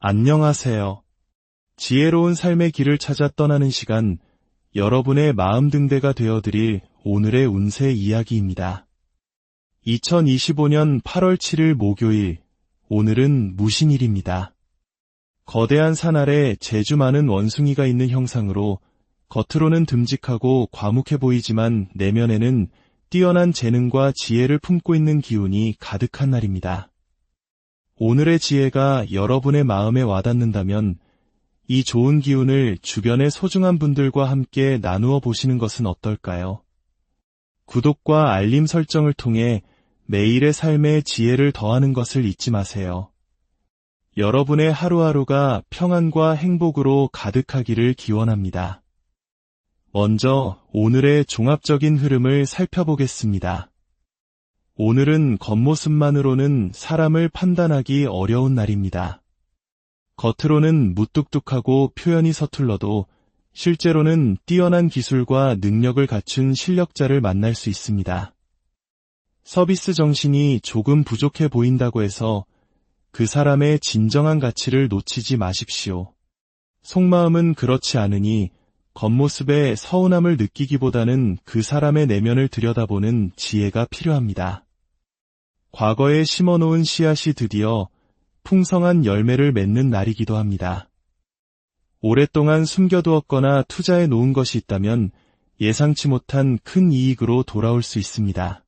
안녕하세요. 지혜로운 삶의 길을 찾아 떠나는 시간, 여러분의 마음 등대가 되어드릴 오늘의 운세 이야기입니다. 2025년 8월 7일 목요일, 오늘은 무신일입니다. 거대한 산 아래 재주 많은 원숭이가 있는 형상으로 겉으로는 듬직하고 과묵해 보이지만 내면에는 뛰어난 재능과 지혜를 품고 있는 기운이 가득한 날입니다. 오늘의 지혜가 여러분의 마음에 와닿는다면 이 좋은 기운을 주변의 소중한 분들과 함께 나누어 보시는 것은 어떨까요? 구독과 알림 설정을 통해 매일의 삶에 지혜를 더하는 것을 잊지 마세요. 여러분의 하루하루가 평안과 행복으로 가득하기를 기원합니다. 먼저 오늘의 종합적인 흐름을 살펴보겠습니다. 오늘은 겉모습만으로는 사람을 판단하기 어려운 날입니다. 겉으로는 무뚝뚝하고 표현이 서툴러도 실제로는 뛰어난 기술과 능력을 갖춘 실력자를 만날 수 있습니다. 서비스 정신이 조금 부족해 보인다고 해서 그 사람의 진정한 가치를 놓치지 마십시오. 속마음은 그렇지 않으니 겉모습에 서운함을 느끼기보다는 그 사람의 내면을 들여다보는 지혜가 필요합니다. 과거에 심어놓은 씨앗이 드디어 풍성한 열매를 맺는 날이기도 합니다. 오랫동안 숨겨두었거나 투자해 놓은 것이 있다면 예상치 못한 큰 이익으로 돌아올 수 있습니다.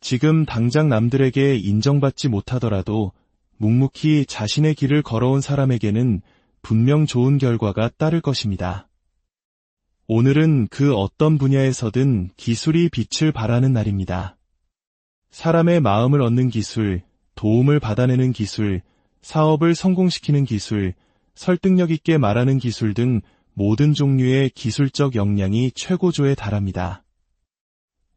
지금 당장 남들에게 인정받지 못하더라도 묵묵히 자신의 길을 걸어온 사람에게는 분명 좋은 결과가 따를 것입니다. 오늘은 그 어떤 분야에서든 기술이 빛을 발하는 날입니다. 사람의 마음을 얻는 기술, 도움을 받아내는 기술, 사업을 성공시키는 기술, 설득력 있게 말하는 기술 등 모든 종류의 기술적 역량이 최고조에 달합니다.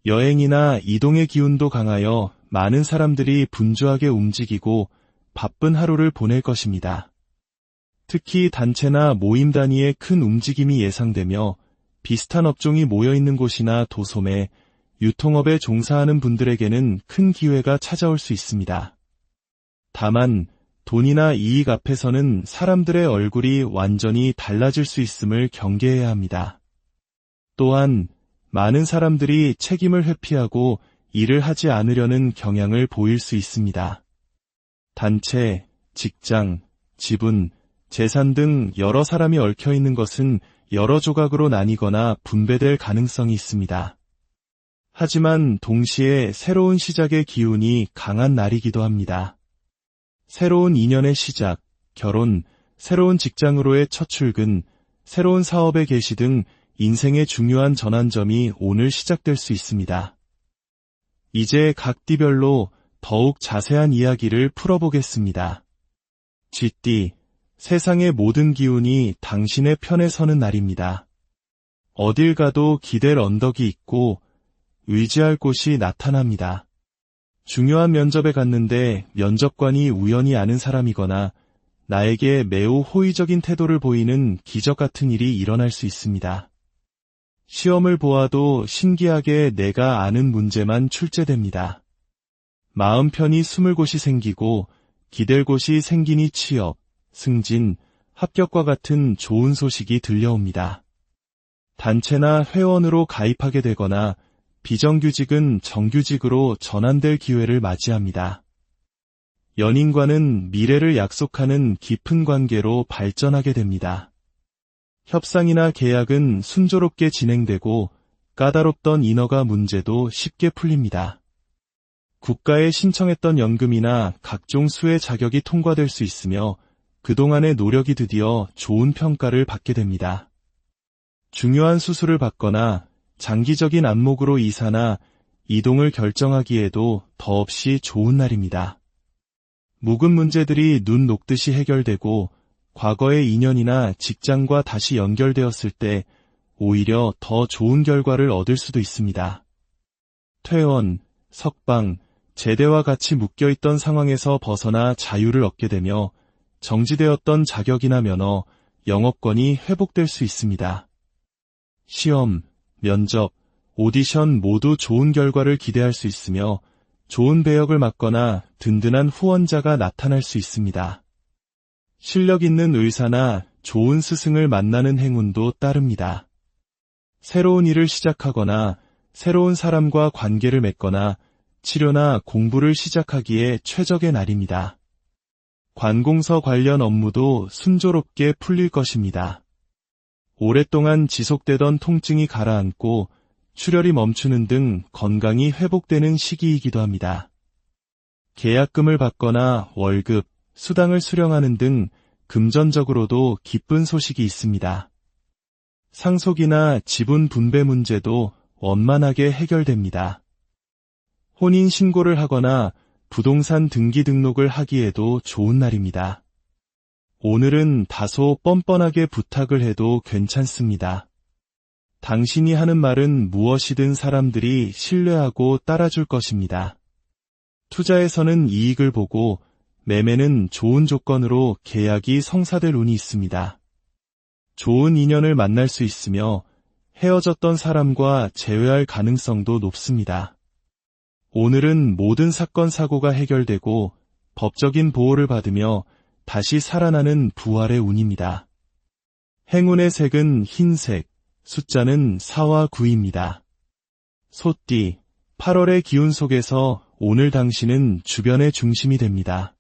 여행이나 이동의 기운도 강하여 많은 사람들이 분주하게 움직이고 바쁜 하루를 보낼 것입니다. 특히 단체나 모임 단위의 큰 움직임이 예상되며 비슷한 업종이 모여있는 곳이나 도소매, 유통업에 종사하는 분들에게는 큰 기회가 찾아올 수 있습니다. 다만 돈이나 이익 앞에서는 사람들의 얼굴이 완전히 달라질 수 있음을 경계해야 합니다. 또한 많은 사람들이 책임을 회피하고 일을 하지 않으려는 경향을 보일 수 있습니다. 단체, 직장, 지분, 재산 등 여러 사람이 얽혀 있는 것은 여러 조각으로 나뉘거나 분배될 가능성이 있습니다. 하지만 동시에 새로운 시작의 기운이 강한 날이기도 합니다. 새로운 인연의 시작, 결혼, 새로운 직장으로의 첫 출근, 새로운 사업의 개시 등 인생의 중요한 전환점이 오늘 시작될 수 있습니다. 이제 각 띠별로 더욱 자세한 이야기를 풀어보겠습니다. 쥐띠, 세상의 모든 기운이 당신의 편에 서는 날입니다. 어딜 가도 기댈 언덕이 있고 의지할 곳이 나타납니다. 중요한 면접에 갔는데 면접관이 우연히 아는 사람이거나 나에게 매우 호의적인 태도를 보이는 기적 같은 일이 일어날 수 있습니다. 시험을 보아도 신기하게 내가 아는 문제만 출제됩니다. 마음 편히 숨을 곳이 생기고 기댈 곳이 생기니 취업, 승진, 합격과 같은 좋은 소식이 들려옵니다. 단체나 회원으로 가입하게 되거나 비정규직은 정규직으로 전환될 기회를 맞이합니다. 연인과는 미래를 약속하는 깊은 관계로 발전하게 됩니다. 협상이나 계약은 순조롭게 진행되고 까다롭던 인허가 문제도 쉽게 풀립니다. 국가에 신청했던 연금이나 각종 수혜 자격이 통과될 수 있으며 그동안의 노력이 드디어 좋은 평가를 받게 됩니다. 중요한 수술을 받거나 장기적인 안목으로 이사나 이동을 결정하기에도 더없이 좋은 날입니다. 묵은 문제들이 눈 녹듯이 해결되고 과거의 인연이나 직장과 다시 연결되었을 때 오히려 더 좋은 결과를 얻을 수도 있습니다. 퇴원, 석방, 제대와 같이 묶여있던 상황에서 벗어나 자유를 얻게 되며 정지되었던 자격이나 면허, 영업권이 회복될 수 있습니다. 시험, 면접, 오디션 모두 좋은 결과를 기대할 수 있으며 좋은 배역을 맡거나 든든한 후원자가 나타날 수 있습니다. 실력 있는 의사나 좋은 스승을 만나는 행운도 따릅니다. 새로운 일을 시작하거나 새로운 사람과 관계를 맺거나 치료나 공부를 시작하기에 최적의 날입니다. 관공서 관련 업무도 순조롭게 풀릴 것입니다. 오랫동안 지속되던 통증이 가라앉고 출혈이 멈추는 등 건강이 회복되는 시기이기도 합니다. 계약금을 받거나 월급, 수당을 수령하는 등 금전적으로도 기쁜 소식이 있습니다. 상속이나 지분 분배 문제도 원만하게 해결됩니다. 혼인 신고를 하거나 부동산 등기 등록을 하기에도 좋은 날입니다. 오늘은 다소 뻔뻔하게 부탁을 해도 괜찮습니다. 당신이 하는 말은 무엇이든 사람들이 신뢰하고 따라줄 것입니다. 투자에서는 이익을 보고 매매는 좋은 조건으로 계약이 성사될 운이 있습니다. 좋은 인연을 만날 수 있으며 헤어졌던 사람과 재회할 가능성도 높습니다. 오늘은 모든 사건 사고가 해결되고 법적인 보호를 받으며 다시 살아나는 부활의 운입니다. 행운의 색은 흰색, 숫자는 4와 9입니다. 소띠, 8월의 기운 속에서 오늘 당신은 주변의 중심이 됩니다.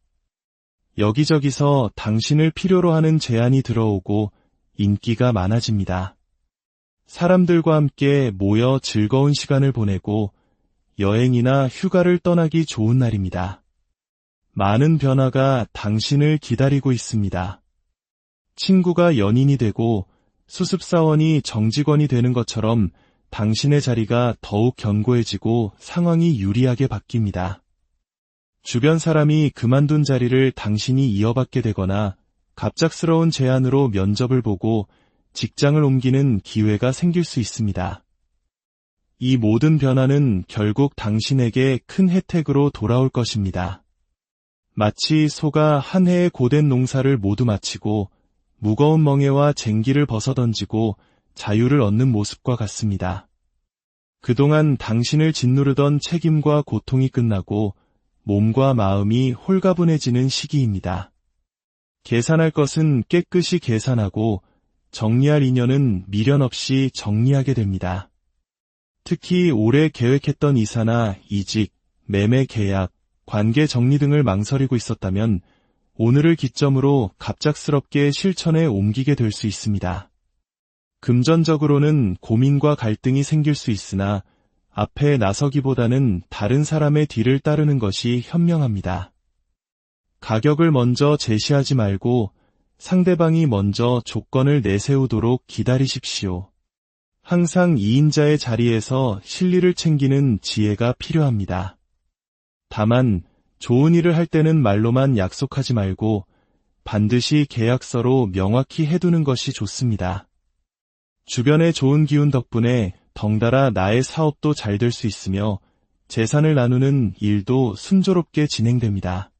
여기저기서 당신을 필요로 하는 제안이 들어오고 인기가 많아집니다. 사람들과 함께 모여 즐거운 시간을 보내고 여행이나 휴가를 떠나기 좋은 날입니다. 많은 변화가 당신을 기다리고 있습니다. 친구가 연인이 되고 수습사원이 정직원이 되는 것처럼 당신의 자리가 더욱 견고해지고 상황이 유리하게 바뀝니다. 주변 사람이 그만둔 자리를 당신이 이어받게 되거나 갑작스러운 제안으로 면접을 보고 직장을 옮기는 기회가 생길 수 있습니다. 이 모든 변화는 결국 당신에게 큰 혜택으로 돌아올 것입니다. 마치 소가 한 해의 고된 농사를 모두 마치고 무거운 멍에와 쟁기를 벗어던지고 자유를 얻는 모습과 같습니다. 그동안 당신을 짓누르던 책임과 고통이 끝나고 몸과 마음이 홀가분해지는 시기입니다. 계산할 것은 깨끗이 계산하고 정리할 인연은 미련 없이 정리하게 됩니다. 특히 올해 계획했던 이사나 이직, 매매 계약, 관계 정리 등을 망설이고 있었다면 오늘을 기점으로 갑작스럽게 실천에 옮기게 될 수 있습니다. 금전적으로는 고민과 갈등이 생길 수 있으나 앞에 나서기보다는 다른 사람의 뒤를 따르는 것이 현명합니다. 가격을 먼저 제시하지 말고 상대방이 먼저 조건을 내세우도록 기다리십시오. 항상 2인자의 자리에서 실리를 챙기는 지혜가 필요합니다. 다만 좋은 일을 할 때는 말로만 약속하지 말고 반드시 계약서로 명확히 해두는 것이 좋습니다. 주변의 좋은 기운 덕분에 덩달아 나의 사업도 잘 될 수 있으며 재산을 나누는 일도 순조롭게 진행됩니다.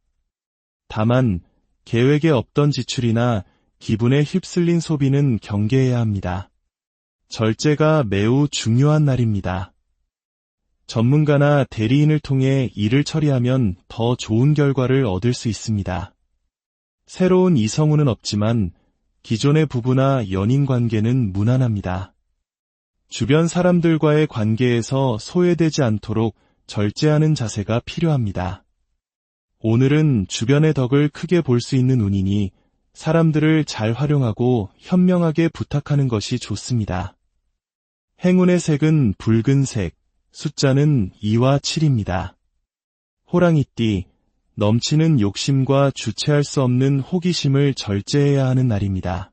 다만 계획에 없던 지출이나 기분에 휩쓸린 소비는 경계해야 합니다. 절제가 매우 중요한 날입니다. 전문가나 대리인을 통해 일을 처리하면 더 좋은 결과를 얻을 수 있습니다. 새로운 이성운은 없지만 기존의 부부나 연인 관계는 무난합니다. 주변 사람들과의 관계에서 소외되지 않도록 절제하는 자세가 필요합니다. 오늘은 주변의 덕을 크게 볼 수 있는 운이니 사람들을 잘 활용하고 현명하게 부탁하는 것이 좋습니다. 행운의 색은 붉은색, 숫자는 2와 7입니다. 호랑이띠, 넘치는 욕심과 주체할 수 없는 호기심을 절제해야 하는 날입니다.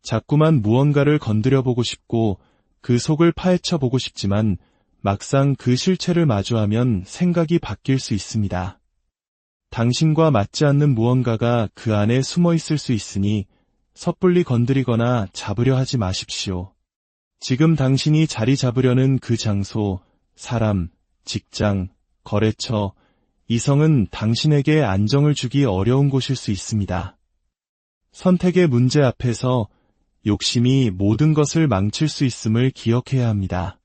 자꾸만 무언가를 건드려보고 싶고 그 속을 파헤쳐보고 싶지만 막상 그 실체를 마주하면 생각이 바뀔 수 있습니다. 당신과 맞지 않는 무언가가 그 안에 숨어 있을 수 있으니 섣불리 건드리거나 잡으려 하지 마십시오. 지금 당신이 자리 잡으려는 그 장소, 사람, 직장, 거래처, 이성은 당신에게 안정을 주기 어려운 곳일 수 있습니다. 선택의 문제 앞에서 욕심이 모든 것을 망칠 수 있음을 기억해야 합니다.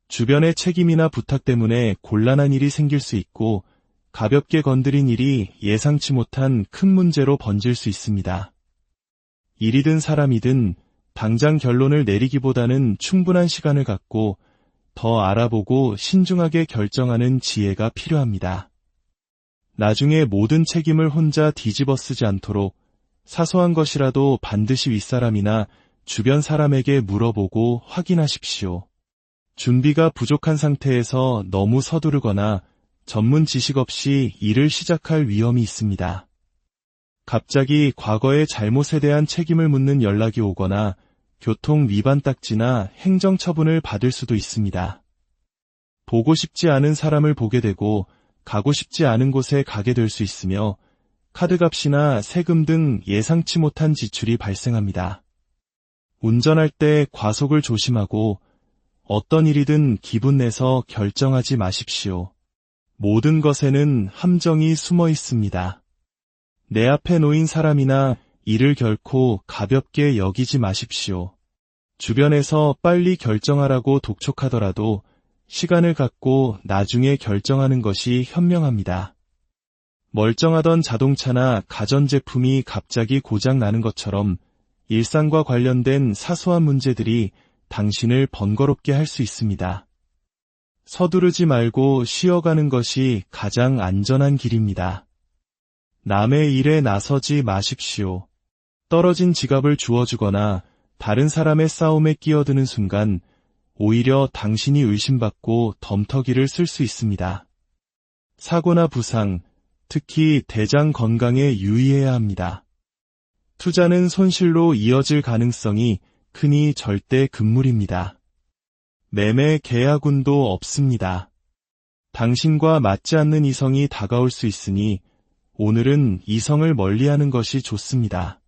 주변의 책임이나 부탁 때문에 곤란한 일이 생길 수 있고 가볍게 건드린 일이 예상치 못한 큰 문제로 번질 수 있습니다. 일이든 사람이든 당장 결론을 내리기보다는 충분한 시간을 갖고 더 알아보고 신중하게 결정하는 지혜가 필요합니다. 나중에 모든 책임을 혼자 뒤집어 쓰지 않도록 사소한 것이라도 반드시 윗사람이나 주변 사람에게 물어보고 확인하십시오. 준비가 부족한 상태에서 너무 서두르거나 전문 지식 없이 일을 시작할 위험이 있습니다. 갑자기 과거의 잘못에 대한 책임을 묻는 연락이 오거나 교통 위반 딱지나 행정 처분을 받을 수도 있습니다. 보고 싶지 않은 사람을 보게 되고 가고 싶지 않은 곳에 가게 될 수 있으며 카드값이나 세금 등 예상치 못한 지출이 발생합니다. 운전할 때 과속을 조심하고 어떤 일이든 기분 내서 결정하지 마십시오. 모든 것에는 함정이 숨어 있습니다. 내 앞에 놓인 사람이나 일을 결코 가볍게 여기지 마십시오. 주변에서 빨리 결정하라고 독촉하더라도 시간을 갖고 나중에 결정하는 것이 현명합니다. 멀쩡하던 자동차나 가전제품이 갑자기 고장 나는 것처럼 일상과 관련된 사소한 문제들이 당신을 번거롭게 할 수 있습니다. 서두르지 말고 쉬어가는 것이 가장 안전한 길입니다. 남의 일에 나서지 마십시오. 떨어진 지갑을 주워주거나 다른 사람의 싸움에 끼어드는 순간 오히려 당신이 의심받고 덤터기를 쓸 수 있습니다. 사고나 부상, 특히 대장 건강에 유의해야 합니다. 투자는 손실로 이어질 가능성이 크니 절대 금물입니다. 매매 계약운도 없습니다. 당신과 맞지 않는 이성이 다가올 수 있으니 오늘은 이성을 멀리하는 것이 좋습니다.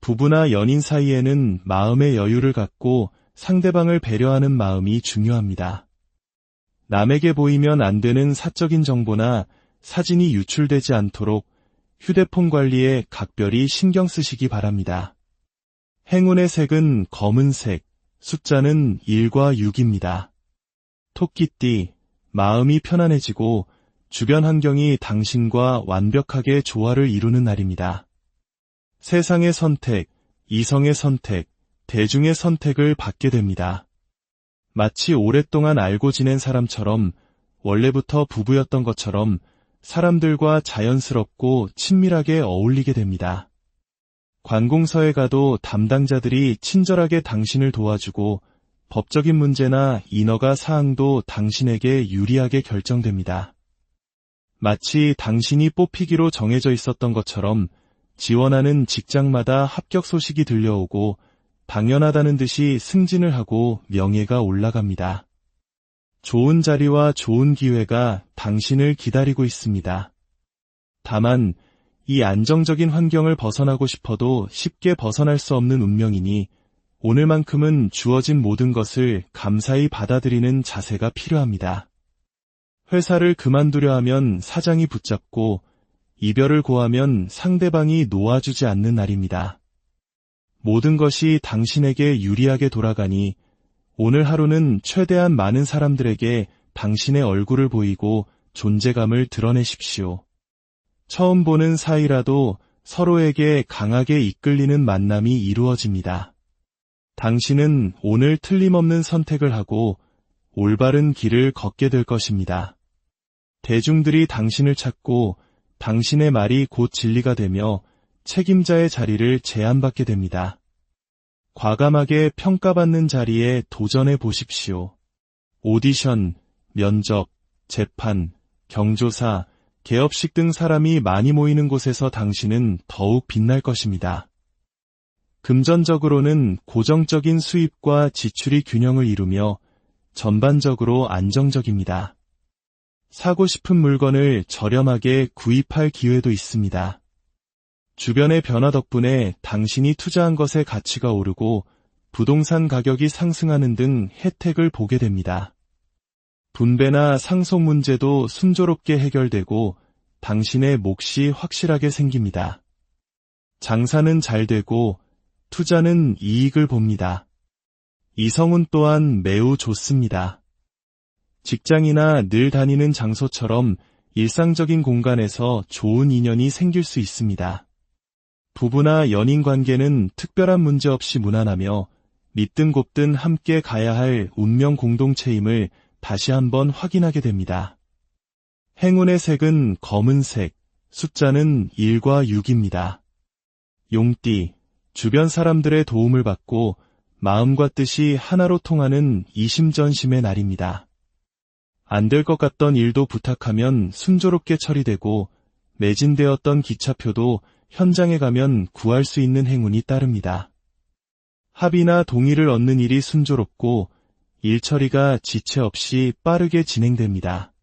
부부나 연인 사이에는 마음의 여유를 갖고 상대방을 배려하는 마음이 중요합니다. 남에게 보이면 안 되는 사적인 정보나 사진이 유출되지 않도록 휴대폰 관리에 각별히 신경 쓰시기 바랍니다. 행운의 색은 검은색, 숫자는 1과 6입니다. 토끼띠, 마음이 편안해지고 주변 환경이 당신과 완벽하게 조화를 이루는 날입니다. 세상의 선택, 이성의 선택, 대중의 선택을 받게 됩니다. 마치 오랫동안 알고 지낸 사람처럼 원래부터 부부였던 것처럼 사람들과 자연스럽고 친밀하게 어울리게 됩니다. 관공서에 가도 담당자들이 친절하게 당신을 도와주고 법적인 문제나 인허가 사항도 당신에게 유리하게 결정됩니다. 마치 당신이 뽑히기로 정해져 있었던 것처럼 지원하는 직장마다 합격 소식이 들려오고 당연하다는 듯이 승진을 하고 명예가 올라갑니다. 좋은 자리와 좋은 기회가 당신을 기다리고 있습니다. 다만 이 안정적인 환경을 벗어나고 싶어도 쉽게 벗어날 수 없는 운명이니 오늘만큼은 주어진 모든 것을 감사히 받아들이는 자세가 필요합니다. 회사를 그만두려 하면 사장이 붙잡고 이별을 고하면 상대방이 놓아주지 않는 날입니다. 모든 것이 당신에게 유리하게 돌아가니 오늘 하루는 최대한 많은 사람들에게 당신의 얼굴을 보이고 존재감을 드러내십시오. 처음 보는 사이라도 서로에게 강하게 이끌리는 만남이 이루어집니다. 당신은 오늘 틀림없는 선택을 하고 올바른 길을 걷게 될 것입니다. 대중들이 당신을 찾고 당신의 말이 곧 진리가 되며 책임자의 자리를 제안받게 됩니다. 과감하게 평가받는 자리에 도전해 보십시오. 오디션, 면접, 재판, 경조사, 개업식 등 사람이 많이 모이는 곳에서 당신은 더욱 빛날 것입니다. 금전적으로는 고정적인 수입과 지출이 균형을 이루며 전반적으로 안정적입니다. 사고 싶은 물건을 저렴하게 구입할 기회도 있습니다. 주변의 변화 덕분에 당신이 투자한 것의 가치가 오르고 부동산 가격이 상승하는 등 혜택을 보게 됩니다. 분배나 상속 문제도 순조롭게 해결되고 당신의 몫이 확실하게 생깁니다. 장사는 잘 되고 투자는 이익을 봅니다. 이성운 또한 매우 좋습니다. 직장이나 늘 다니는 장소처럼 일상적인 공간에서 좋은 인연이 생길 수 있습니다. 부부나 연인 관계는 특별한 문제 없이 무난하며 믿든 곱든 함께 가야 할 운명 공동체임을 다시 한번 확인하게 됩니다. 행운의 색은 검은색, 숫자는 1과 6입니다. 용띠, 주변 사람들의 도움을 받고 마음과 뜻이 하나로 통하는 이심전심의 날입니다. 안 될 것 같던 일도 부탁하면 순조롭게 처리되고 매진되었던 기차표도 현장에 가면 구할 수 있는 행운이 따릅니다. 합의나 동의를 얻는 일이 순조롭고 일 처리가 지체 없이 빠르게 진행됩니다.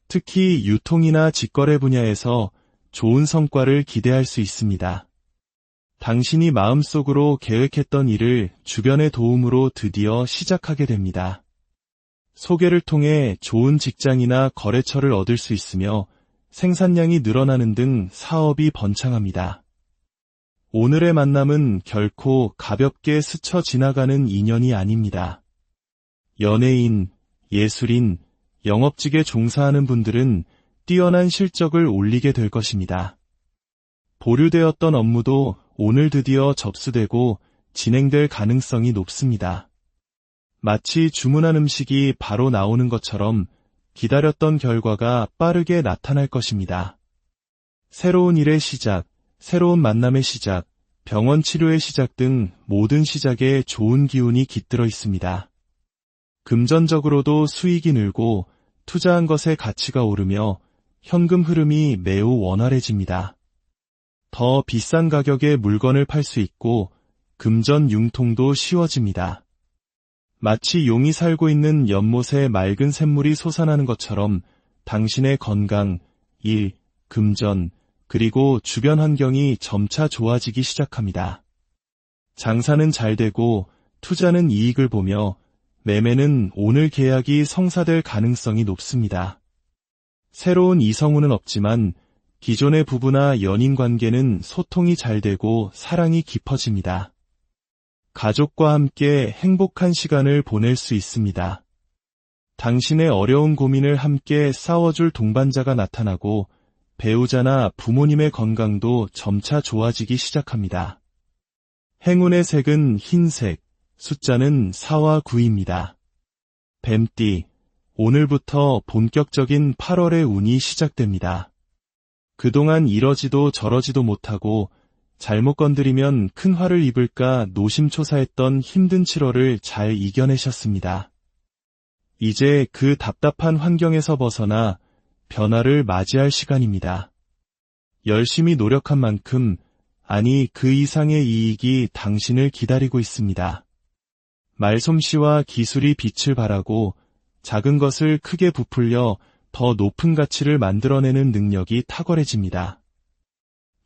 특히 유통이나 직거래 분야에서 좋은 성과를 기대할 수 있습니다. 당신이 마음속으로 계획했던 일을 주변의 도움으로 드디어 시작하게 됩니다. 소개를 통해 좋은 직장이나 거래처를 얻을 수 있으며 생산량이 늘어나는 등 사업이 번창합니다. 오늘의 만남은 결코 가볍게 스쳐 지나가는 인연이 아닙니다. 연예인, 예술인, 영업직에 종사하는 분들은 뛰어난 실적을 올리게 될 것입니다. 보류되었던 업무도 오늘 드디어 접수되고 진행될 가능성이 높습니다. 마치 주문한 음식이 바로 나오는 것처럼 기다렸던 결과가 빠르게 나타날 것입니다. 새로운 일의 시작, 새로운 만남의 시작, 병원 치료의 시작 등 모든 시작에 좋은 기운이 깃들어 있습니다. 금전적으로도 수익이 늘고 투자한 것의 가치가 오르며 현금 흐름이 매우 원활해집니다. 더 비싼 가격에 물건을 팔 수 있고 금전 융통도 쉬워집니다. 마치 용이 살고 있는 연못에 맑은 샘물이 솟아나는 것처럼 당신의 건강, 일, 금전, 그리고 주변 환경이 점차 좋아지기 시작합니다. 장사는 잘 되고 투자는 이익을 보며 매매는 오늘 계약이 성사될 가능성이 높습니다. 새로운 이성운은 없지만 기존의 부부나 연인 관계는 소통이 잘 되고 사랑이 깊어집니다. 가족과 함께 행복한 시간을 보낼 수 있습니다. 당신의 어려운 고민을 함께 싸워줄 동반자가 나타나고 배우자나 부모님의 건강도 점차 좋아지기 시작합니다. 행운의 색은 흰색, 숫자는 4와 9입니다. 뱀띠, 오늘부터 본격적인 8월의 운이 시작됩니다. 그동안 이러지도 저러지도 못하고 잘못 건드리면 큰 화를 입을까 노심초사했던 힘든 7월을 잘 이겨내셨습니다. 이제 그 답답한 환경에서 벗어나 변화를 맞이할 시간입니다. 열심히 노력한 만큼, 아니 그 이상의 이익이 당신을 기다리고 있습니다. 말솜씨와 기술이 빛을 발하고 작은 것을 크게 부풀려 더 높은 가치를 만들어내는 능력이 탁월해집니다.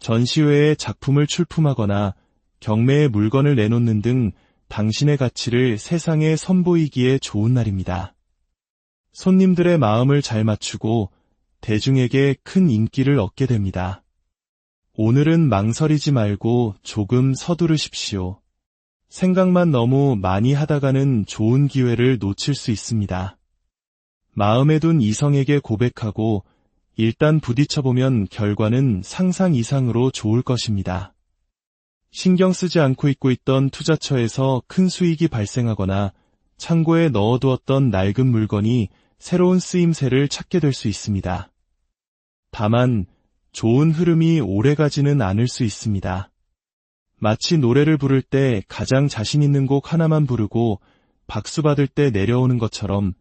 전시회에 작품을 출품하거나 경매에 물건을 내놓는 등 당신의 가치를 세상에 선보이기에 좋은 날입니다. 손님들의 마음을 잘 맞추고 대중에게 큰 인기를 얻게 됩니다. 오늘은 망설이지 말고 조금 서두르십시오. 생각만 너무 많이 하다가는 좋은 기회를 놓칠 수 있습니다. 마음에 둔 이성에게 고백하고 일단 부딪혀보면 결과는 상상 이상으로 좋을 것입니다. 신경 쓰지 않고 있던 투자처에서 큰 수익이 발생하거나 창고에 넣어두었던 낡은 물건이 새로운 쓰임새를 찾게 될 수 있습니다. 다만 좋은 흐름이 오래가지는 않을 수 있습니다. 마치 노래를 부를 때 가장 자신 있는 곡 하나만 부르고 박수 받을 때 내려오는 것처럼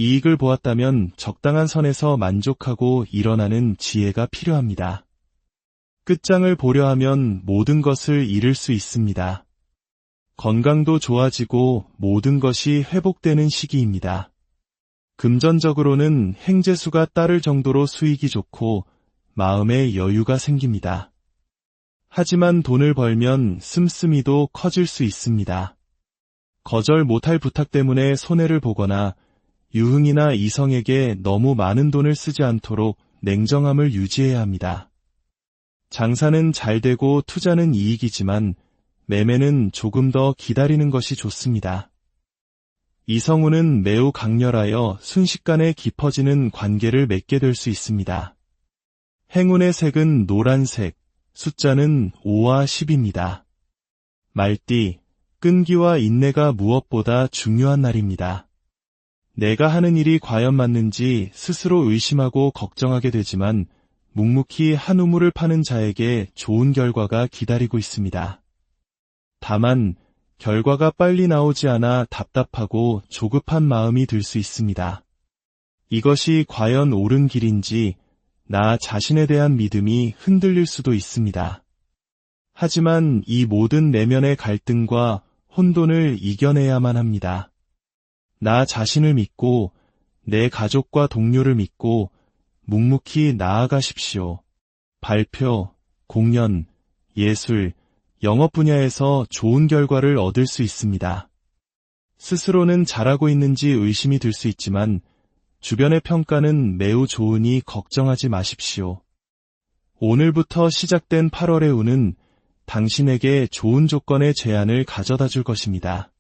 이익을 보았다면 적당한 선에서 만족하고 일어나는 지혜가 필요합니다. 끝장을 보려 하면 모든 것을 잃을 수 있습니다. 건강도 좋아지고 모든 것이 회복되는 시기입니다. 금전적으로는 행재수가 따를 정도로 수익이 좋고 마음에 여유가 생깁니다. 하지만 돈을 벌면 씀씀이도 커질 수 있습니다. 거절 못할 부탁 때문에 손해를 보거나 유흥이나 이성에게 너무 많은 돈을 쓰지 않도록 냉정함을 유지해야 합니다. 장사는 잘 되고 투자는 이익이지만 매매는 조금 더 기다리는 것이 좋습니다. 이성우는 매우 강렬하여 순식간에 깊어지는 관계를 맺게 될 수 있습니다. 행운의 색은 노란색, 숫자는 5와 10입니다. 말띠, 끈기와 인내가 무엇보다 중요한 날입니다. 내가 하는 일이 과연 맞는지 스스로 의심하고 걱정하게 되지만 묵묵히 한 우물을 파는 자에게 좋은 결과가 기다리고 있습니다. 다만 결과가 빨리 나오지 않아 답답하고 조급한 마음이 들 수 있습니다. 이것이 과연 옳은 길인지 나 자신에 대한 믿음이 흔들릴 수도 있습니다. 하지만 이 모든 내면의 갈등과 혼돈을 이겨내야만 합니다. 나 자신을 믿고 내 가족과 동료를 믿고 묵묵히 나아가십시오. 발표, 공연, 예술, 영업 분야에서 좋은 결과를 얻을 수 있습니다. 스스로는 잘하고 있는지 의심이 들 수 있지만 주변의 평가는 매우 좋으니 걱정하지 마십시오. 오늘부터 시작된 8월의 운은 당신에게 좋은 조건의 제안을 가져다 줄 것입니다.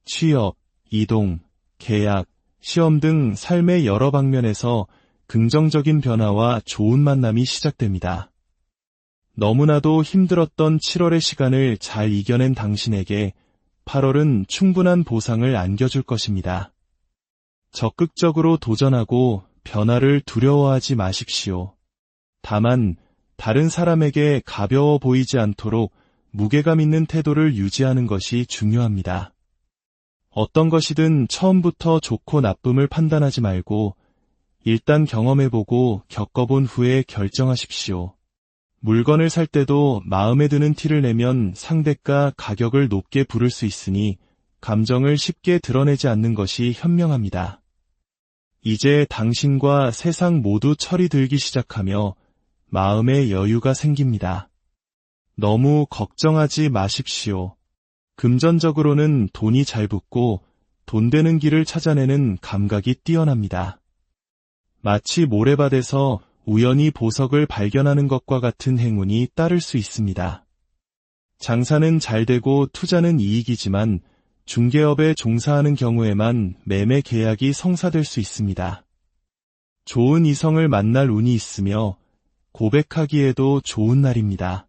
취업, 이동, 계약, 시험 등 삶의 여러 방면에서 긍정적인 변화와 좋은 만남이 시작됩니다. 너무나도 힘들었던 7월의 시간을 잘 이겨낸 당신에게 8월은 충분한 보상을 안겨줄 것입니다. 적극적으로 도전하고 변화를 두려워하지 마십시오. 다만 다른 사람에게 가벼워 보이지 않도록 무게감 있는 태도를 유지하는 것이 중요합니다. 어떤 것이든 처음부터 좋고 나쁨을 판단하지 말고 일단 경험해보고 겪어본 후에 결정하십시오. 물건을 살 때도 마음에 드는 티를 내면 상대가 가격을 높게 부를 수 있으니 감정을 쉽게 드러내지 않는 것이 현명합니다. 이제 당신과 세상 모두 철이 들기 시작하며 마음의 여유가 생깁니다. 너무 걱정하지 마십시오. 금전적으로는 돈이 잘 붙고 돈 되는 길을 찾아내는 감각이 뛰어납니다. 마치 모래밭에서 우연히 보석을 발견하는 것과 같은 행운이 따를 수 있습니다. 장사는 잘 되고 투자는 이익이지만 중개업에 종사하는 경우에만 매매 계약이 성사될 수 있습니다. 좋은 이성을 만날 운이 있으며 고백하기에도 좋은 날입니다.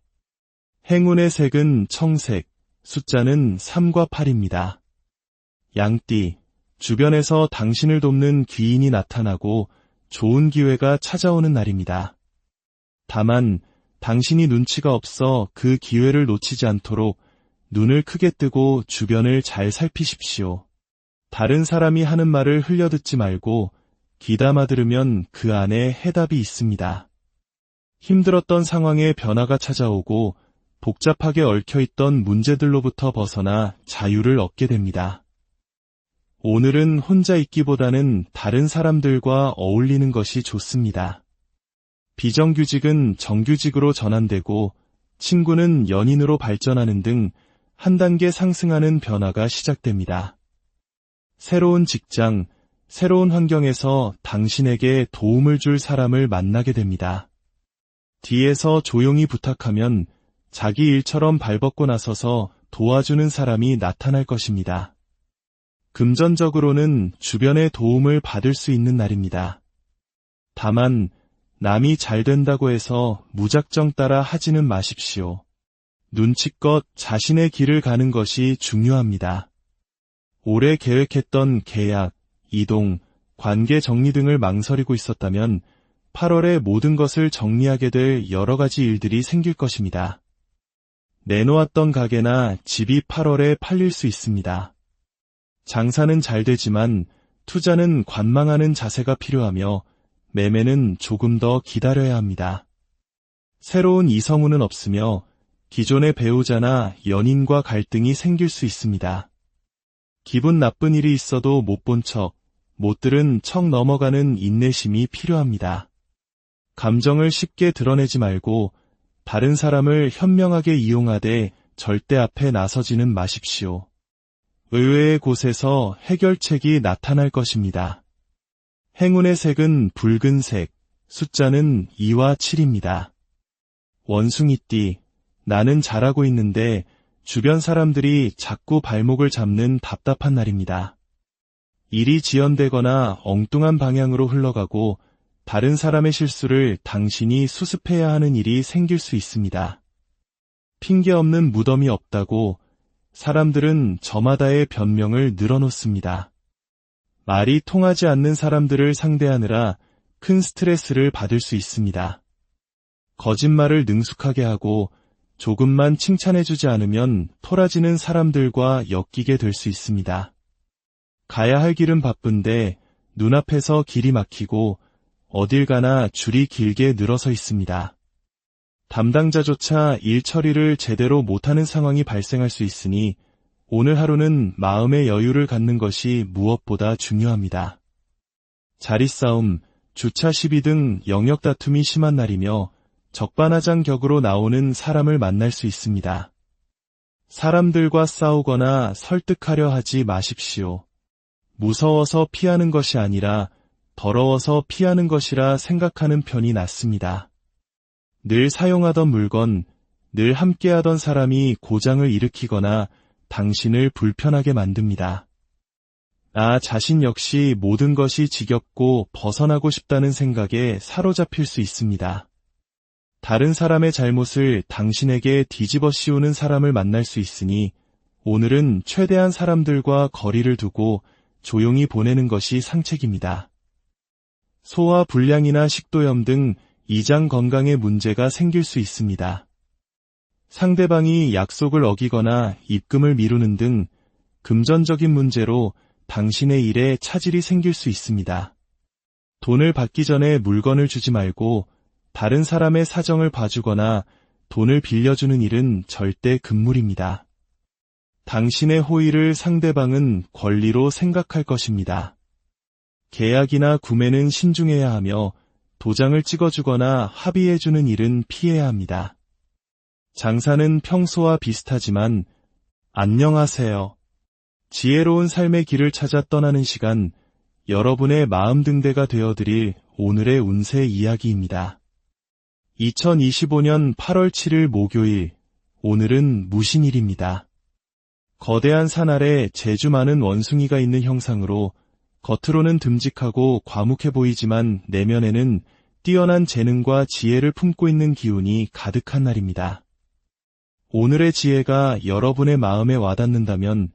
행운의 색은 청색, 숫자는 3과 8입니다. 양띠, 주변에서 당신을 돕는 귀인이 나타나고 좋은 기회가 찾아오는 날입니다. 다만 당신이 눈치가 없어 그 기회를 놓치지 않도록 눈을 크게 뜨고 주변을 잘 살피십시오. 다른 사람이 하는 말을 흘려듣지 말고 귀담아 들으면 그 안에 해답이 있습니다. 힘들었던 상황에 변화가 찾아오고 복잡하게 얽혀있던 문제들로부터 벗어나 자유를 얻게 됩니다. 오늘은 혼자 있기보다는 다른 사람들과 어울리는 것이 좋습니다. 비정규직은 정규직으로 전환되고 친구는 연인으로 발전하는 등 한 단계 상승하는 변화가 시작됩니다. 새로운 직장, 새로운 환경에서 당신에게 도움을 줄 사람을 만나게 됩니다. 뒤에서 조용히 부탁하면 자기 일처럼 발벗고 나서서 도와주는 사람이 나타날 것입니다. 금전적으로는 주변의 도움을 받을 수 있는 날입니다. 다만 남이 잘 된다고 해서 무작정 따라 하지는 마십시오. 눈치껏 자신의 길을 가는 것이 중요합니다. 올해 계획했던 계약, 이동, 관계 정리 등을 망설이고 있었다면 8월에 모든 것을 정리하게 될 여러 가지 일들이 생길 것입니다. 내놓았던 가게나 집이 8월에 팔릴 수 있습니다. 장사는 잘 되지만 투자는 관망하는 자세가 필요하며 매매는 조금 더 기다려야 합니다. 새로운 이성운은 없으며 기존의 배우자나 연인과 갈등이 생길 수 있습니다. 기분 나쁜 일이 있어도 못 본 척, 못 들은 척 넘어가는 인내심이 필요합니다. 감정을 쉽게 드러내지 말고 다른 사람을 현명하게 이용하되 절대 앞에 나서지는 마십시오. 의외의 곳에서 해결책이 나타날 것입니다. 행운의 색은 붉은색, 숫자는 2와 7입니다. 원숭이띠, 나는 잘하고 있는데 주변 사람들이 자꾸 발목을 잡는 답답한 날입니다. 일이 지연되거나 엉뚱한 방향으로 흘러가고 다른 사람의 실수를 당신이 수습해야 하는 일이 생길 수 있습니다. 핑계 없는 무덤이 없다고 사람들은 저마다의 변명을 늘어놓습니다. 말이 통하지 않는 사람들을 상대하느라 큰 스트레스를 받을 수 있습니다. 거짓말을 능숙하게 하고 조금만 칭찬해주지 않으면 토라지는 사람들과 엮이게 될 수 있습니다. 가야 할 길은 바쁜데 눈앞에서 길이 막히고 어딜 가나 줄이 길게 늘어서 있습니다. 담당자조차 일 처리를 제대로 못하는 상황이 발생할 수 있으니 오늘 하루는 마음의 여유를 갖는 것이 무엇보다 중요합니다. 자리싸움, 주차 시비 등 영역 다툼이 심한 날이며 적반하장격으로 나오는 사람을 만날 수 있습니다. 사람들과 싸우거나 설득하려 하지 마십시오. 무서워서 피하는 것이 아니라 더러워서 피하는 것이라 생각하는 편이 낫습니다. 늘 사용하던 물건, 늘 함께하던 사람이 고장을 일으키거나 당신을 불편하게 만듭니다. 나 자신 역시 모든 것이 지겹고 벗어나고 싶다는 생각에 사로잡힐 수 있습니다. 다른 사람의 잘못을 당신에게 뒤집어 씌우는 사람을 만날 수 있으니 오늘은 최대한 사람들과 거리를 두고 조용히 보내는 것이 상책입니다. 소화 불량이나 식도염 등 이장 건강에 문제가 생길 수 있습니다. 상대방이 약속을 어기거나 입금을 미루는 등 금전적인 문제로 당신의 일에 차질이 생길 수 있습니다. 돈을 받기 전에 물건을 주지 말고 다른 사람의 사정을 봐주거나 돈을 빌려주는 일은 절대 금물입니다. 당신의 호의를 상대방은 권리로 생각할 것입니다. 계약이나 구매는 신중해야 하며 도장을 찍어주거나 합의해주는 일은 피해야 합니다. 장사는 평소와 비슷하지만 안녕하세요. 지혜로운 삶의 길을 찾아 떠나는 시간, 여러분의 마음 등대가 되어드릴 오늘의 운세 이야기입니다. 2025년 8월 7일 목요일, 오늘은 무신일입니다. 거대한 산 아래 재주 많은 원숭이가 있는 형상으로 겉으로는 듬직하고 과묵해 보이지만 내면에는 뛰어난 재능과 지혜를 품고 있는 기운이 가득한 날입니다. 오늘의 지혜가 여러분의 마음에 와닿는다면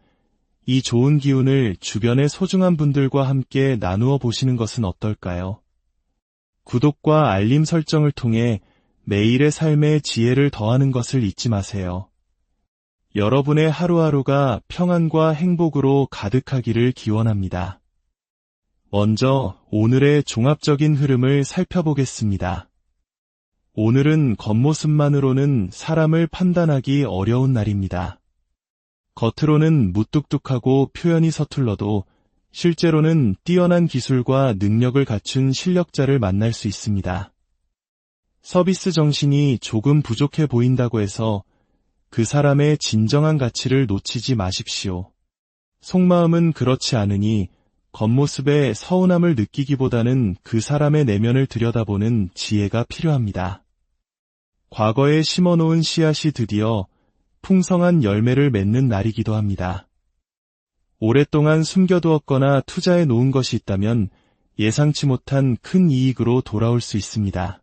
이 좋은 기운을 주변의 소중한 분들과 함께 나누어 보시는 것은 어떨까요? 구독과 알림 설정을 통해 매일의 삶에 지혜를 더하는 것을 잊지 마세요. 여러분의 하루하루가 평안과 행복으로 가득하기를 기원합니다. 먼저 오늘의 종합적인 흐름을 살펴보겠습니다. 오늘은 겉모습만으로는 사람을 판단하기 어려운 날입니다. 겉으로는 무뚝뚝하고 표현이 서툴러도 실제로는 뛰어난 기술과 능력을 갖춘 실력자를 만날 수 있습니다. 서비스 정신이 조금 부족해 보인다고 해서 그 사람의 진정한 가치를 놓치지 마십시오. 속마음은 그렇지 않으니 겉모습에 서운함을 느끼기보다는 그 사람의 내면을 들여다보는 지혜가 필요합니다. 과거에 심어놓은 씨앗이 드디어 풍성한 열매를 맺는 날이기도 합니다. 오랫동안 숨겨두었거나 투자해 놓은 것이 있다면 예상치 못한 큰 이익으로 돌아올 수 있습니다.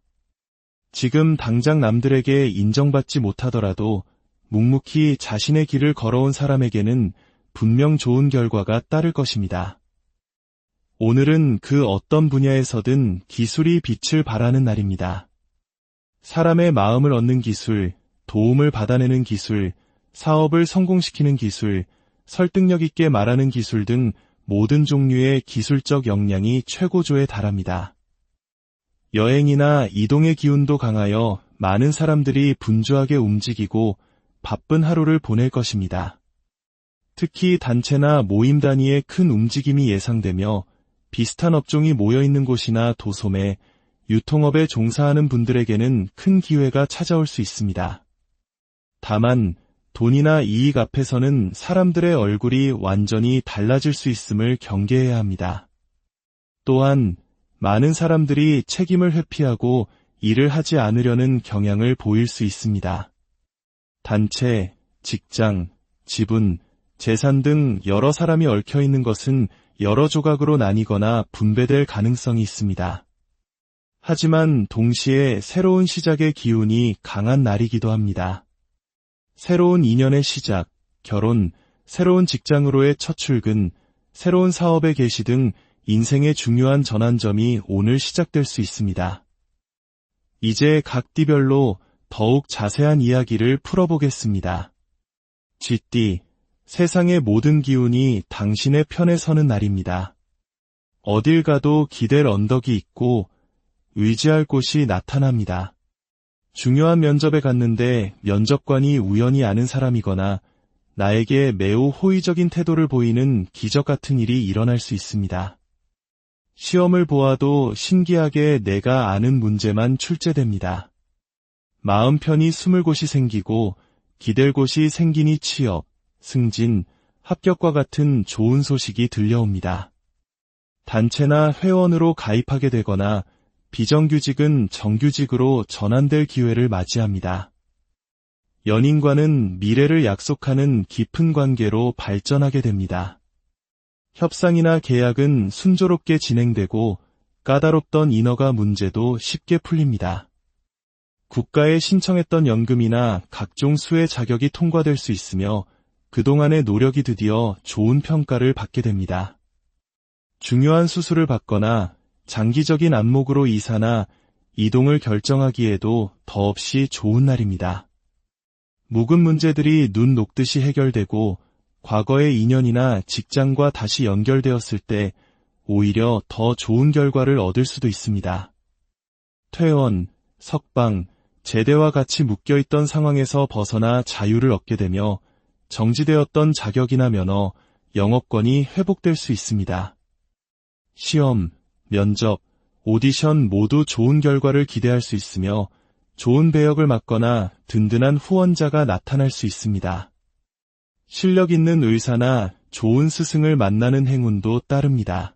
지금 당장 남들에게 인정받지 못하더라도 묵묵히 자신의 길을 걸어온 사람에게는 분명 좋은 결과가 따를 것입니다. 오늘은 그 어떤 분야에서든 기술이 빛을 발하는 날입니다. 사람의 마음을 얻는 기술, 도움을 받아내는 기술, 사업을 성공시키는 기술, 설득력 있게 말하는 기술 등 모든 종류의 기술적 역량이 최고조에 달합니다. 여행이나 이동의 기운도 강하여 많은 사람들이 분주하게 움직이고 바쁜 하루를 보낼 것입니다. 특히 단체나 모임 단위의 큰 움직임이 예상되며 비슷한 업종이 모여있는 곳이나 도소매, 유통업에 종사하는 분들에게는 큰 기회가 찾아올 수 있습니다. 다만 돈이나 이익 앞에서는 사람들의 얼굴이 완전히 달라질 수 있음을 경계해야 합니다. 또한 많은 사람들이 책임을 회피하고 일을 하지 않으려는 경향을 보일 수 있습니다. 단체, 직장, 지분, 재산 등 여러 사람이 얽혀있는 것은 여러 조각으로 나뉘거나 분배될 가능성이 있습니다. 하지만 동시에 새로운 시작의 기운이 강한 날이기도 합니다. 새로운 인연의 시작, 결혼, 새로운 직장으로의 첫 출근, 새로운 사업의 개시 등 인생의 중요한 전환점이 오늘 시작될 수 있습니다. 이제 각 띠별로 더욱 자세한 이야기를 풀어보겠습니다. 쥐띠, 세상의 모든 기운이 당신의 편에 서는 날입니다. 어딜 가도 기댈 언덕이 있고 의지할 곳이 나타납니다. 중요한 면접에 갔는데 면접관이 우연히 아는 사람이거나 나에게 매우 호의적인 태도를 보이는 기적 같은 일이 일어날 수 있습니다. 시험을 보아도 신기하게 내가 아는 문제만 출제됩니다. 마음 편히 숨을 곳이 생기고 기댈 곳이 생기니 취업, 승진, 합격과 같은 좋은 소식이 들려옵니다. 단체나 회원으로 가입하게 되거나 비정규직은 정규직으로 전환될 기회를 맞이합니다. 연인과는 미래를 약속하는 깊은 관계로 발전하게 됩니다. 협상이나 계약은 순조롭게 진행되고 까다롭던 인허가 문제도 쉽게 풀립니다. 국가에 신청했던 연금이나 각종 수혜 자격이 통과될 수 있으며 그동안의 노력이 드디어 좋은 평가를 받게 됩니다. 중요한 수술을 받거나 장기적인 안목으로 이사나 이동을 결정하기에도 더없이 좋은 날입니다. 묵은 문제들이 눈 녹듯이 해결되고 과거의 인연이나 직장과 다시 연결되었을 때 오히려 더 좋은 결과를 얻을 수도 있습니다. 퇴원, 석방, 제대와 같이 묶여있던 상황에서 벗어나 자유를 얻게 되며 정지되었던 자격이나 면허, 영업권이 회복될 수 있습니다. 시험, 면접, 오디션 모두 좋은 결과를 기대할 수 있으며 좋은 배역을 맡거나 든든한 후원자가 나타날 수 있습니다. 실력 있는 의사나 좋은 스승을 만나는 행운도 따릅니다.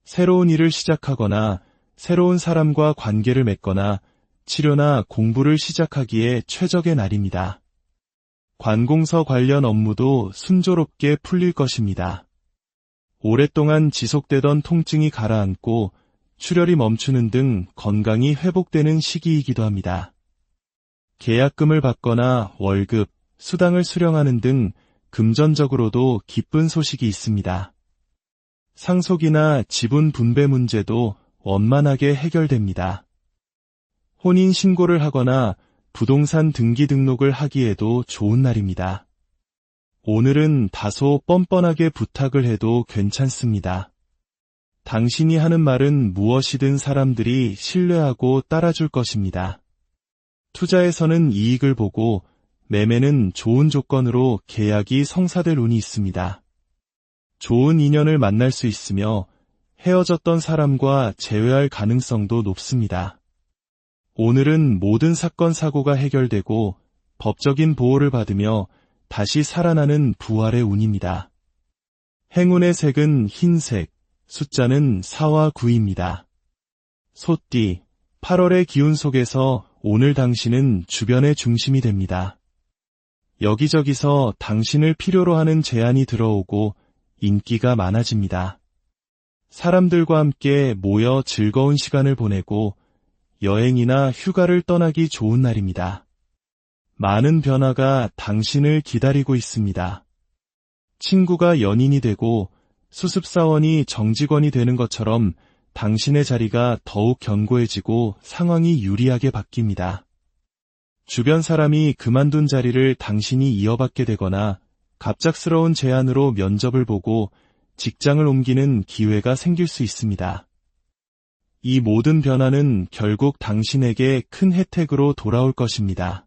새로운 일을 시작하거나 새로운 사람과 관계를 맺거나 치료나 공부를 시작하기에 최적의 날입니다. 관공서 관련 업무도 순조롭게 풀릴 것입니다. 오랫동안 지속되던 통증이 가라앉고 출혈이 멈추는 등 건강이 회복되는 시기이기도 합니다. 계약금을 받거나 월급, 수당을 수령하는 등 금전적으로도 기쁜 소식이 있습니다. 상속이나 지분 분배 문제도 원만하게 해결됩니다. 혼인 신고를 하거나 부동산 등기 등록을 하기에도 좋은 날입니다. 오늘은 다소 뻔뻔하게 부탁을 해도 괜찮습니다. 당신이 하는 말은 무엇이든 사람들이 신뢰하고 따라줄 것입니다. 투자에서는 이익을 보고 매매는 좋은 조건으로 계약이 성사될 운이 있습니다. 좋은 인연을 만날 수 있으며 헤어졌던 사람과 재회할 가능성도 높습니다. 오늘은 모든 사건 사고가 해결되고 법적인 보호를 받으며 다시 살아나는 부활의 운입니다. 행운의 색은 흰색, 숫자는 4와 9입니다. 소띠, 8월의 기운 속에서 오늘 당신은 주변의 중심이 됩니다. 여기저기서 당신을 필요로 하는 제안이 들어오고 인기가 많아집니다. 사람들과 함께 모여 즐거운 시간을 보내고 여행이나 휴가를 떠나기 좋은 날입니다. 많은 변화가 당신을 기다리고 있습니다. 친구가 연인이 되고 수습사원이 정직원이 되는 것처럼 당신의 자리가 더욱 견고해지고 상황이 유리하게 바뀝니다. 주변 사람이 그만둔 자리를 당신이 이어받게 되거나 갑작스러운 제안으로 면접을 보고 직장을 옮기는 기회가 생길 수 있습니다. 이 모든 변화는 결국 당신에게 큰 혜택으로 돌아올 것입니다.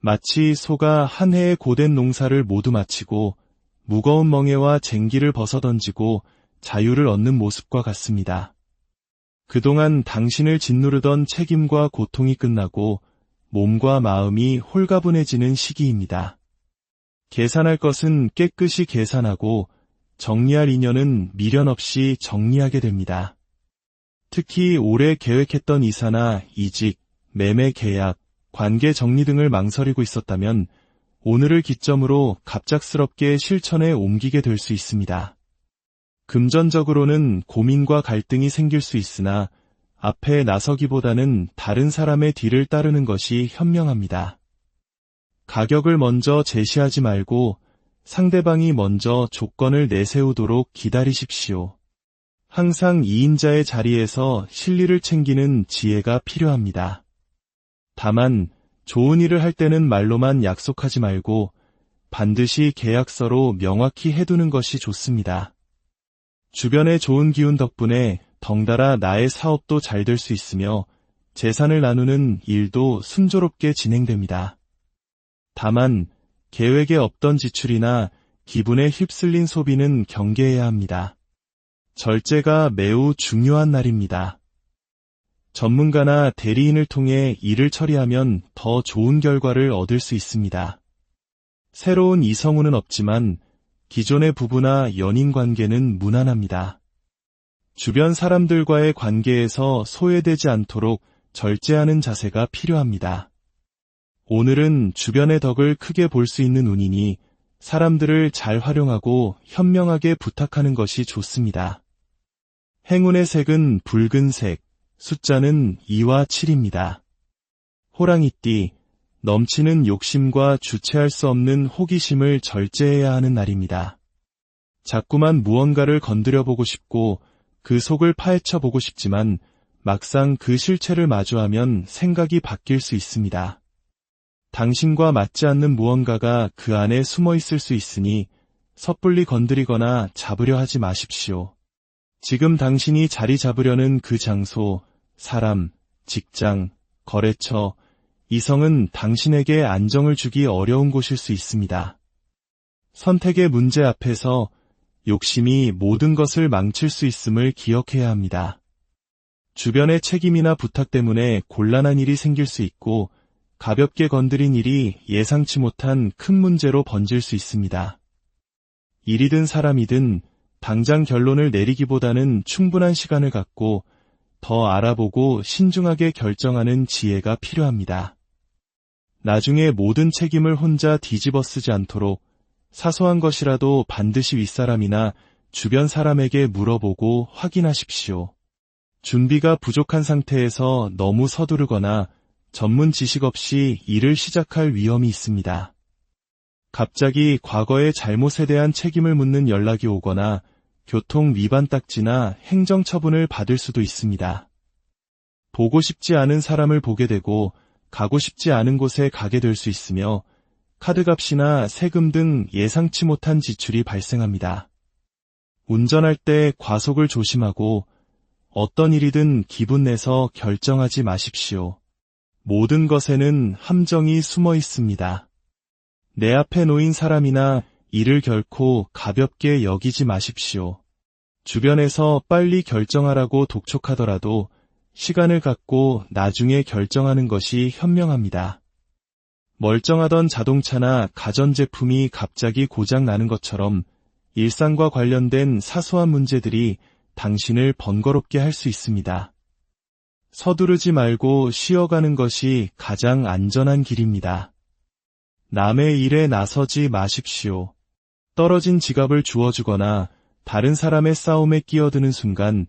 마치 소가 한 해의 고된 농사를 모두 마치고 무거운 멍에와 쟁기를 벗어던지고 자유를 얻는 모습과 같습니다. 그동안 당신을 짓누르던 책임과 고통이 끝나고 몸과 마음이 홀가분해지는 시기입니다. 계산할 것은 깨끗이 계산하고 정리할 인연은 미련 없이 정리하게 됩니다. 특히 올해 계획했던 이사나 이직, 매매 계약, 관계 정리 등을 망설이고 있었다면 오늘을 기점으로 갑작스럽게 실천에 옮기게 될 수 있습니다. 금전적으로는 고민과 갈등이 생길 수 있으나 앞에 나서기보다는 다른 사람의 뒤를 따르는 것이 현명합니다. 가격을 먼저 제시하지 말고 상대방이 먼저 조건을 내세우도록 기다리십시오. 항상 2인자의 자리에서 실리를 챙기는 지혜가 필요합니다. 다만 좋은 일을 할 때는 말로만 약속하지 말고 반드시 계약서로 명확히 해두는 것이 좋습니다. 주변의 좋은 기운 덕분에 덩달아 나의 사업도 잘 될 수 있으며 재산을 나누는 일도 순조롭게 진행됩니다. 다만 계획에 없던 지출이나 기분에 휩쓸린 소비는 경계해야 합니다. 절제가 매우 중요한 날입니다. 전문가나 대리인을 통해 일을 처리하면 더 좋은 결과를 얻을 수 있습니다. 새로운 이성운은 없지만 기존의 부부나 연인 관계는 무난합니다. 주변 사람들과의 관계에서 소외되지 않도록 절제하는 자세가 필요합니다. 오늘은 주변의 덕을 크게 볼 수 있는 운이니 사람들을 잘 활용하고 현명하게 부탁하는 것이 좋습니다. 행운의 색은 붉은색, 숫자는 2와 7입니다. 호랑이띠, 넘치는 욕심과 주체할 수 없는 호기심을 절제해야 하는 날입니다. 자꾸만 무언가를 건드려보고 싶고 그 속을 파헤쳐보고 싶지만 막상 그 실체를 마주하면 생각이 바뀔 수 있습니다. 당신과 맞지 않는 무언가가 그 안에 숨어 있을 수 있으니 섣불리 건드리거나 잡으려 하지 마십시오. 지금 당신이 자리 잡으려는 그 장소, 사람, 직장, 거래처, 이성은 당신에게 안정을 주기 어려운 곳일 수 있습니다. 선택의 문제 앞에서 욕심이 모든 것을 망칠 수 있음을 기억해야 합니다. 주변의 책임이나 부탁 때문에 곤란한 일이 생길 수 있고 가볍게 건드린 일이 예상치 못한 큰 문제로 번질 수 있습니다. 일이든 사람이든 당장 결론을 내리기보다는 충분한 시간을 갖고 더 알아보고 신중하게 결정하는 지혜가 필요합니다. 나중에 모든 책임을 혼자 뒤집어 쓰지 않도록 사소한 것이라도 반드시 윗사람이나 주변 사람에게 물어보고 확인하십시오. 준비가 부족한 상태에서 너무 서두르거나 전문 지식 없이 일을 시작할 위험이 있습니다. 갑자기 과거의 잘못에 대한 책임을 묻는 연락이 오거나 교통 위반 딱지나 행정 처분을 받을 수도 있습니다. 보고 싶지 않은 사람을 보게 되고 가고 싶지 않은 곳에 가게 될 수 있으며 카드값이나 세금 등 예상치 못한 지출이 발생합니다. 운전할 때 과속을 조심하고 어떤 일이든 기분 내서 결정하지 마십시오. 모든 것에는 함정이 숨어 있습니다. 내 앞에 놓인 사람이나 일을 결코 가볍게 여기지 마십시오. 주변에서 빨리 결정하라고 독촉하더라도 시간을 갖고 나중에 결정하는 것이 현명합니다. 멀쩡하던 자동차나 가전제품이 갑자기 고장 나는 것처럼 일상과 관련된 사소한 문제들이 당신을 번거롭게 할 수 있습니다. 서두르지 말고 쉬어가는 것이 가장 안전한 길입니다. 남의 일에 나서지 마십시오. 떨어진 지갑을 주워주거나 다른 사람의 싸움에 끼어드는 순간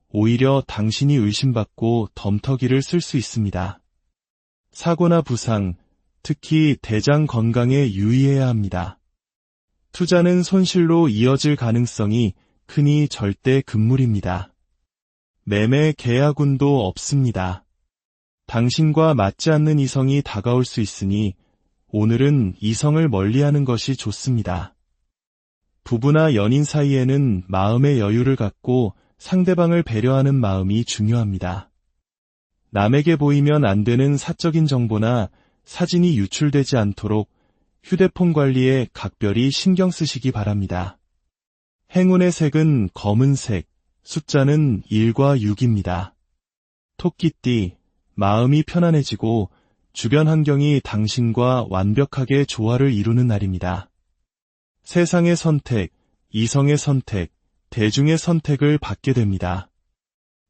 오히려 당신이 의심받고 덤터기를 쓸 수 있습니다. 사고나 부상, 특히 대장 건강에 유의해야 합니다. 투자는 손실로 이어질 가능성이 크니 절대 금물입니다. 매매 계약운도 없습니다. 당신과 맞지 않는 이성이 다가올 수 있으니 오늘은 이성을 멀리하는 것이 좋습니다. 부부나 연인 사이에는 마음의 여유를 갖고 상대방을 배려하는 마음이 중요합니다. 남에게 보이면 안 되는 사적인 정보나 사진이 유출되지 않도록 휴대폰 관리에 각별히 신경 쓰시기 바랍니다. 행운의 색은 검은색, 숫자는 1과 6입니다. 토끼띠, 마음이 편안해지고 주변 환경이 당신과 완벽하게 조화를 이루는 날입니다. 세상의 선택, 이성의 선택, 대중의 선택을 받게 됩니다.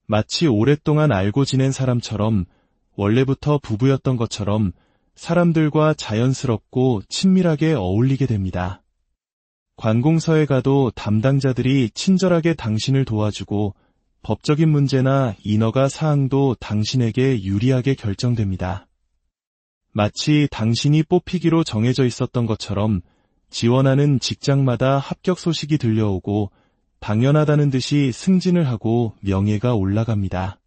마치 오랫동안 알고 지낸 사람처럼 원래부터 부부였던 것처럼 사람들과 자연스럽고 친밀하게 어울리게 됩니다. 관공서에 가도 담당자들이 친절하게 당신을 도와주고 법적인 문제나 인허가 사항도 당신에게 유리하게 결정됩니다. 마치 당신이 뽑히기로 정해져 있었던 것처럼 지원하는 직장마다 합격 소식이 들려오고 당연하다는 듯이 승진을 하고 명예가 올라갑니다.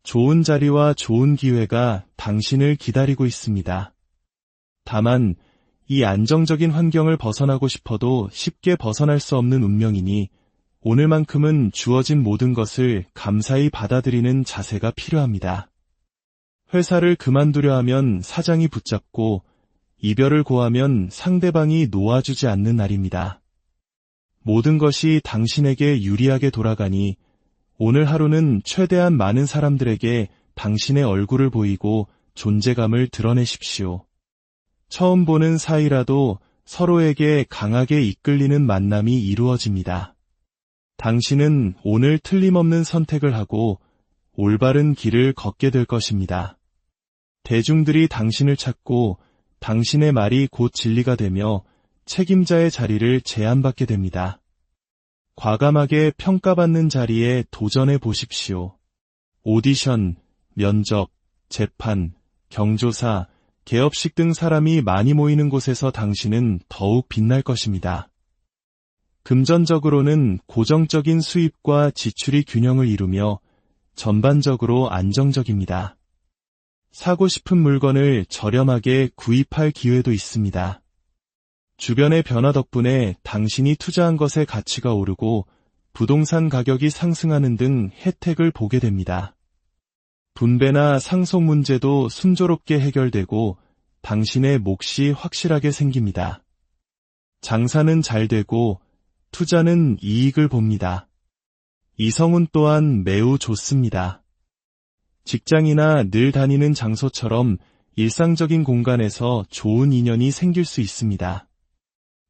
좋은 자리와 좋은 기회가 당신을 기다리고 있습니다. 다만 이 안정적인 환경을 벗어나고 싶어도 쉽게 벗어날 수 없는 운명이니 오늘만큼은 주어진 모든 것을 감사히 받아들이는 자세가 필요합니다. 회사를 그만두려 하면 사장이 붙잡고 이별을 고하면 상대방이 놓아주지 않는 날입니다. 모든 것이 당신에게 유리하게 돌아가니 오늘 하루는 최대한 많은 사람들에게 당신의 얼굴을 보이고 존재감을 드러내십시오. 처음 보는 사이라도 서로에게 강하게 이끌리는 만남이 이루어집니다. 당신은 오늘 틀림없는 선택을 하고 올바른 길을 걷게 될 것입니다. 대중들이 당신을 찾고 당신의 말이 곧 진리가 되며 책임자의 자리를 제안받게 됩니다. 과감하게 평가받는 자리에 도전해 보십시오. 오디션, 면접, 재판, 경조사, 개업식 등 사람이 많이 모이는 곳에서 당신은 더욱 빛날 것입니다. 금전적으로는 고정적인 수입과 지출이 균형을 이루며 전반적으로 안정적입니다. 사고 싶은 물건을 저렴하게 구입할 기회도 있습니다. 주변의 변화 덕분에 당신이 투자한 것의 가치가 오르고 부동산 가격이 상승하는 등 혜택을 보게 됩니다. 분배나 상속 문제도 순조롭게 해결되고 당신의 몫이 확실하게 생깁니다. 장사는 잘 되고 투자는 이익을 봅니다. 이성운 또한 매우 좋습니다. 직장이나 늘 다니는 장소처럼 일상적인 공간에서 좋은 인연이 생길 수 있습니다.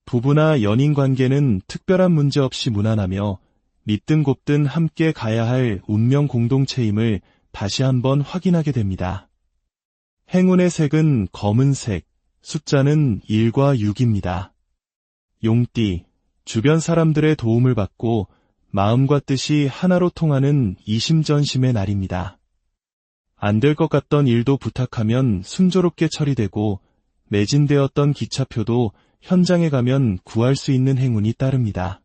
부부나 연인 관계는 특별한 문제 없이 무난하며 믿든 곱든 함께 가야 할 운명 공동체임을 다시 한번 확인하게 됩니다. 행운의 색은 검은색, 숫자는 1과 6입니다. 용띠, 주변 사람들의 도움을 받고 마음과 뜻이 하나로 통하는 이심전심의 날입니다. 안 될 것 같던 일도 부탁하면 순조롭게 처리되고 매진되었던 기차표도 현장에 가면 구할 수 있는 행운이 따릅니다.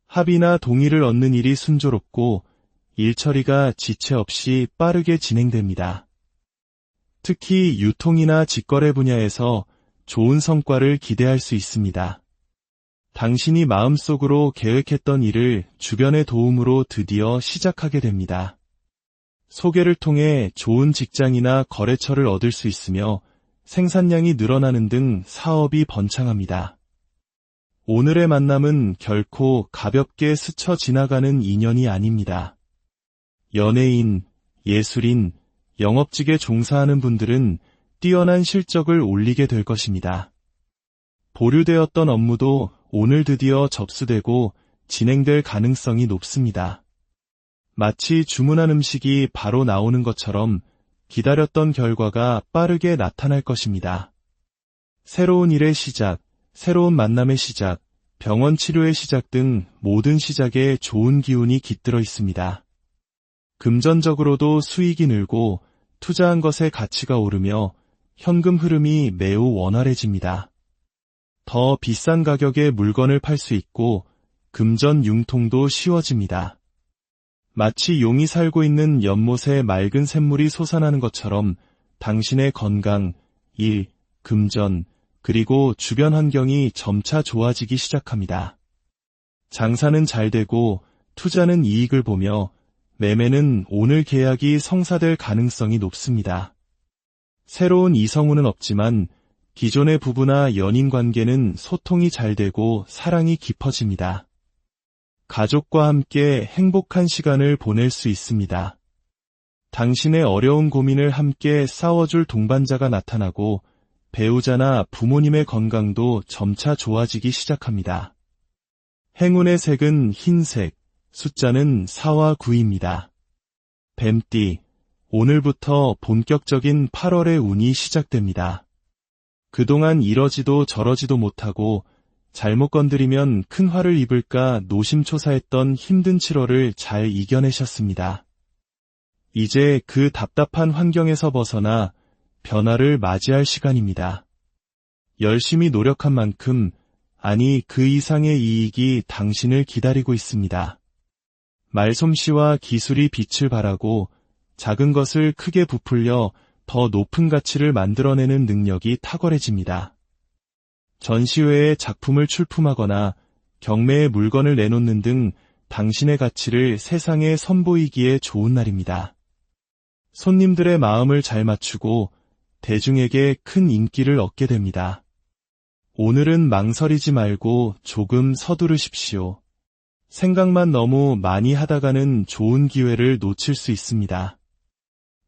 합의나 동의를 얻는 일이 순조롭고 일 처리가 지체 없이 빠르게 진행됩니다. 특히 유통이나 직거래 분야에서 좋은 성과를 기대할 수 있습니다. 당신이 마음속으로 계획했던 일을 주변의 도움으로 드디어 시작하게 됩니다. 소개를 통해 좋은 직장이나 거래처를 얻을 수 있으며 생산량이 늘어나는 등 사업이 번창합니다. 오늘의 만남은 결코 가볍게 스쳐 지나가는 인연이 아닙니다. 연예인, 예술인, 영업직에 종사하는 분들은 뛰어난 실적을 올리게 될 것입니다. 보류되었던 업무도 오늘 드디어 접수되고 진행될 가능성이 높습니다. 마치 주문한 음식이 바로 나오는 것처럼 기다렸던 결과가 빠르게 나타날 것입니다. 새로운 일의 시작, 새로운 만남의 시작, 병원 치료의 시작 등 모든 시작에 좋은 기운이 깃들어 있습니다. 금전적으로도 수익이 늘고 투자한 것의 가치가 오르며 현금 흐름이 매우 원활해집니다. 더 비싼 가격에 물건을 팔 수 있고 금전 융통도 쉬워집니다. 마치 용이 살고 있는 연못에 맑은 샘물이 솟아나는 것처럼 당신의 건강, 일, 금전, 그리고 주변 환경이 점차 좋아지기 시작합니다. 장사는 잘 되고 투자는 이익을 보며 매매는 오늘 계약이 성사될 가능성이 높습니다. 새로운 이성운은 없지만 기존의 부부나 연인 관계는 소통이 잘 되고 사랑이 깊어집니다. 가족과 함께 행복한 시간을 보낼 수 있습니다. 당신의 어려운 고민을 함께 싸워줄 동반자가 나타나고 배우자나 부모님의 건강도 점차 좋아지기 시작합니다. 행운의 색은 흰색, 숫자는 4와 9입니다. 뱀띠, 오늘부터 본격적인 8월의 운이 시작됩니다. 그동안 이러지도 저러지도 못하고 잘못 건드리면 큰 화를 입을까 노심초사했던 힘든 7월을 잘 이겨내셨습니다. 이제 그 답답한 환경에서 벗어나 변화를 맞이할 시간입니다. 열심히 노력한 만큼, 아니 그 이상의 이익이 당신을 기다리고 있습니다. 말솜씨와 기술이 빛을 발하고 작은 것을 크게 부풀려 더 높은 가치를 만들어내는 능력이 탁월해집니다. 전시회에 작품을 출품하거나 경매에 물건을 내놓는 등 당신의 가치를 세상에 선보이기에 좋은 날입니다. 손님들의 마음을 잘 맞추고 대중에게 큰 인기를 얻게 됩니다. 오늘은 망설이지 말고 조금 서두르십시오. 생각만 너무 많이 하다가는 좋은 기회를 놓칠 수 있습니다.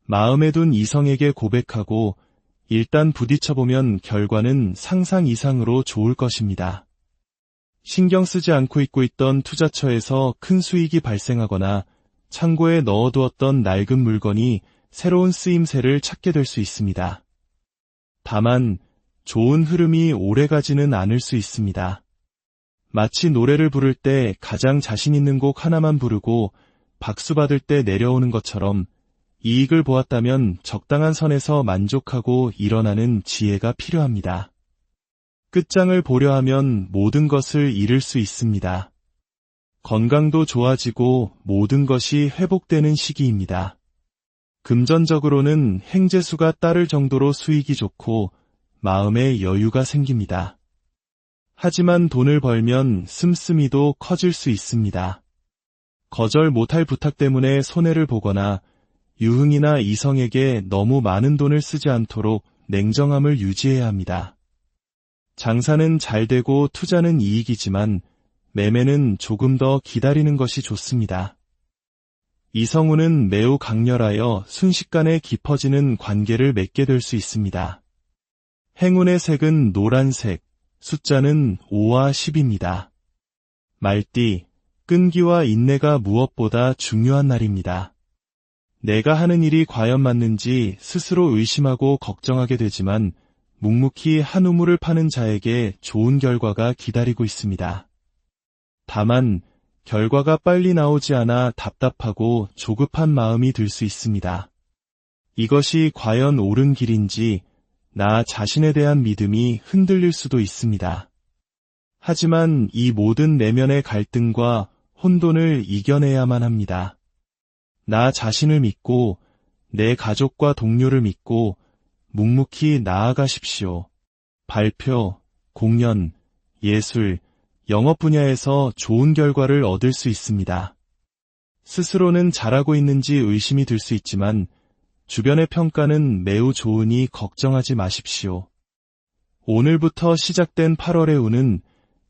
마음에 둔 이성에게 고백하고 일단 부딪혀보면 결과는 상상 이상으로 좋을 것입니다. 신경 쓰지 않고 있고 있던 투자처에서 큰 수익이 발생하거나 창고에 넣어두었던 낡은 물건이 새로운 쓰임새를 찾게 될 수 있습니다. 다만 좋은 흐름이 오래가지는 않을 수 있습니다. 마치 노래를 부를 때 가장 자신 있는 곡 하나만 부르고 박수 받을 때 내려오는 것처럼 이익을 보았다면 적당한 선에서 만족하고 일어나는 지혜가 필요합니다. 끝장을 보려 하면 모든 것을 잃을 수 있습니다. 건강도 좋아지고 모든 것이 회복되는 시기입니다. 금전적으로는 행재수가 따를 정도로 수익이 좋고 마음에 여유가 생깁니다. 하지만 돈을 벌면 씀씀이도 커질 수 있습니다. 거절 못할 부탁 때문에 손해를 보거나 유흥이나 이성에게 너무 많은 돈을 쓰지 않도록 냉정함을 유지해야 합니다. 장사는 잘 되고 투자는 이익이지만 매매는 조금 더 기다리는 것이 좋습니다. 이성운은 매우 강렬하여 순식간에 깊어지는 관계를 맺게 될 수 있습니다. 행운의 색은 노란색, 숫자는 5와 10입니다. 말띠, 끈기와 인내가 무엇보다 중요한 날입니다. 내가 하는 일이 과연 맞는지 스스로 의심하고 걱정하게 되지만 묵묵히 한 우물을 파는 자에게 좋은 결과가 기다리고 있습니다. 다만 결과가 빨리 나오지 않아 답답하고 조급한 마음이 들 수 있습니다. 이것이 과연 옳은 길인지 나 자신에 대한 믿음이 흔들릴 수도 있습니다. 하지만 이 모든 내면의 갈등과 혼돈을 이겨내야만 합니다. 나 자신을 믿고 내 가족과 동료를 믿고 묵묵히 나아가십시오. 발표, 공연, 예술, 영업 분야에서 좋은 결과를 얻을 수 있습니다. 스스로는 잘하고 있는지 의심이 들 수 있지만 주변의 평가는 매우 좋으니 걱정하지 마십시오. 오늘부터 시작된 8월의 운은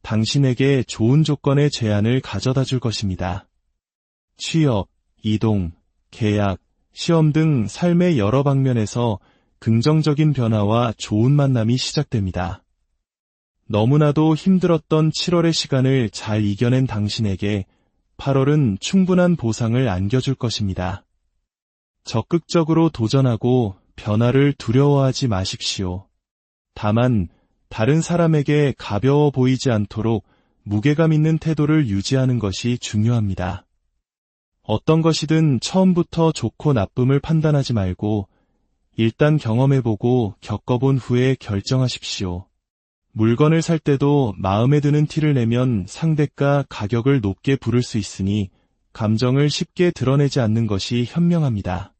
당신에게 좋은 조건의 제안을 가져다 줄 것입니다. 취업, 이동, 계약, 시험 등 삶의 여러 방면에서 긍정적인 변화와 좋은 만남이 시작됩니다. 너무나도 힘들었던 7월의 시간을 잘 이겨낸 당신에게 8월은 충분한 보상을 안겨줄 것입니다. 적극적으로 도전하고 변화를 두려워하지 마십시오. 다만 다른 사람에게 가벼워 보이지 않도록 무게감 있는 태도를 유지하는 것이 중요합니다. 어떤 것이든 처음부터 좋고 나쁨을 판단하지 말고 일단 경험해보고 겪어본 후에 결정하십시오. 물건을 살 때도 마음에 드는 티를 내면 상대가 가격을 높게 부를 수 있으니 감정을 쉽게 드러내지 않는 것이 현명합니다.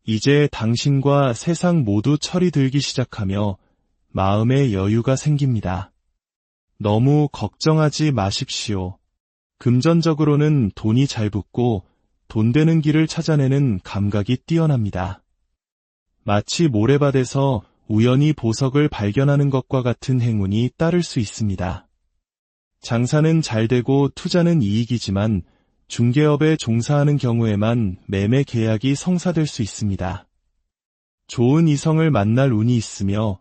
이제 당신과 세상 모두 철이 들기 시작하며 마음의 여유가 생깁니다. 너무 걱정하지 마십시오. 금전적으로는 돈이 잘 붙고 돈 되는 길을 찾아내는 감각이 뛰어납니다. 마치 모래밭에서 우연히 보석을 발견하는 것과 같은 행운이 따를 수 있습니다. 장사는 잘 되고 투자는 이익이지만 중개업에 종사하는 경우에만 매매 계약이 성사될 수 있습니다. 좋은 이성을 만날 운이 있으며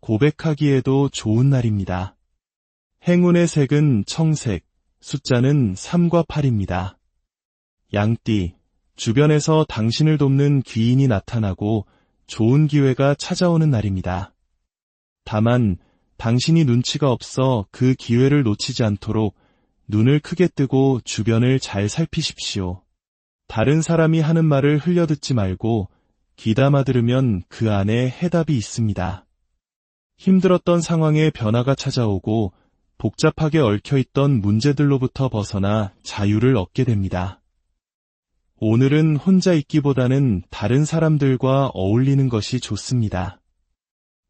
고백하기에도 좋은 날입니다. 행운의 색은 청색, 숫자는 3과 8입니다. 양띠, 주변에서 당신을 돕는 귀인이 나타나고 좋은 기회가 찾아오는 날입니다. 다만 당신이 눈치가 없어 그 기회를 놓치지 않도록 눈을 크게 뜨고 주변을 잘 살피십시오. 다른 사람이 하는 말을 흘려듣지 말고 귀담아 들으면 그 안에 해답이 있습니다. 힘들었던 상황에 변화가 찾아오고 복잡하게 얽혀있던 문제들로부터 벗어나 자유를 얻게 됩니다. 오늘은 혼자 있기보다는 다른 사람들과 어울리는 것이 좋습니다.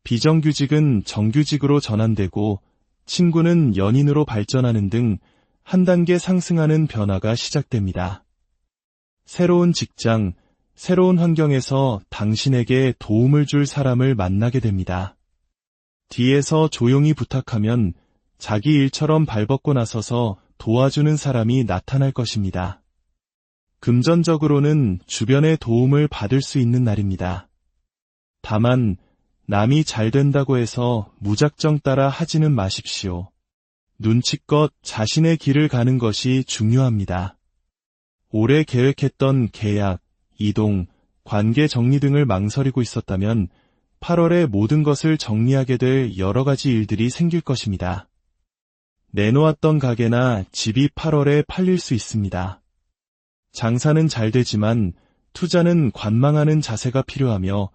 비정규직은 정규직으로 전환되고 친구는 연인으로 발전하는 등 한 단계 상승하는 변화가 시작됩니다. 새로운 직장, 새로운 환경에서 당신에게 도움을 줄 사람을 만나게 됩니다. 뒤에서 조용히 부탁하면 자기 일처럼 발벗고 나서서 도와주는 사람이 나타날 것입니다. 금전적으로는 주변의 도움을 받을 수 있는 날입니다. 다만 남이 잘 된다고 해서 무작정 따라 하지는 마십시오. 눈치껏 자신의 길을 가는 것이 중요합니다. 올해 계획했던 계약, 이동, 관계 정리 등을 망설이고 있었다면 8월에 모든 것을 정리하게 될 여러 가지 일들이 생길 것입니다. 내놓았던 가게나 집이 8월에 팔릴 수 있습니다. 장사는 잘 되지만 투자는 관망하는 자세가 필요하며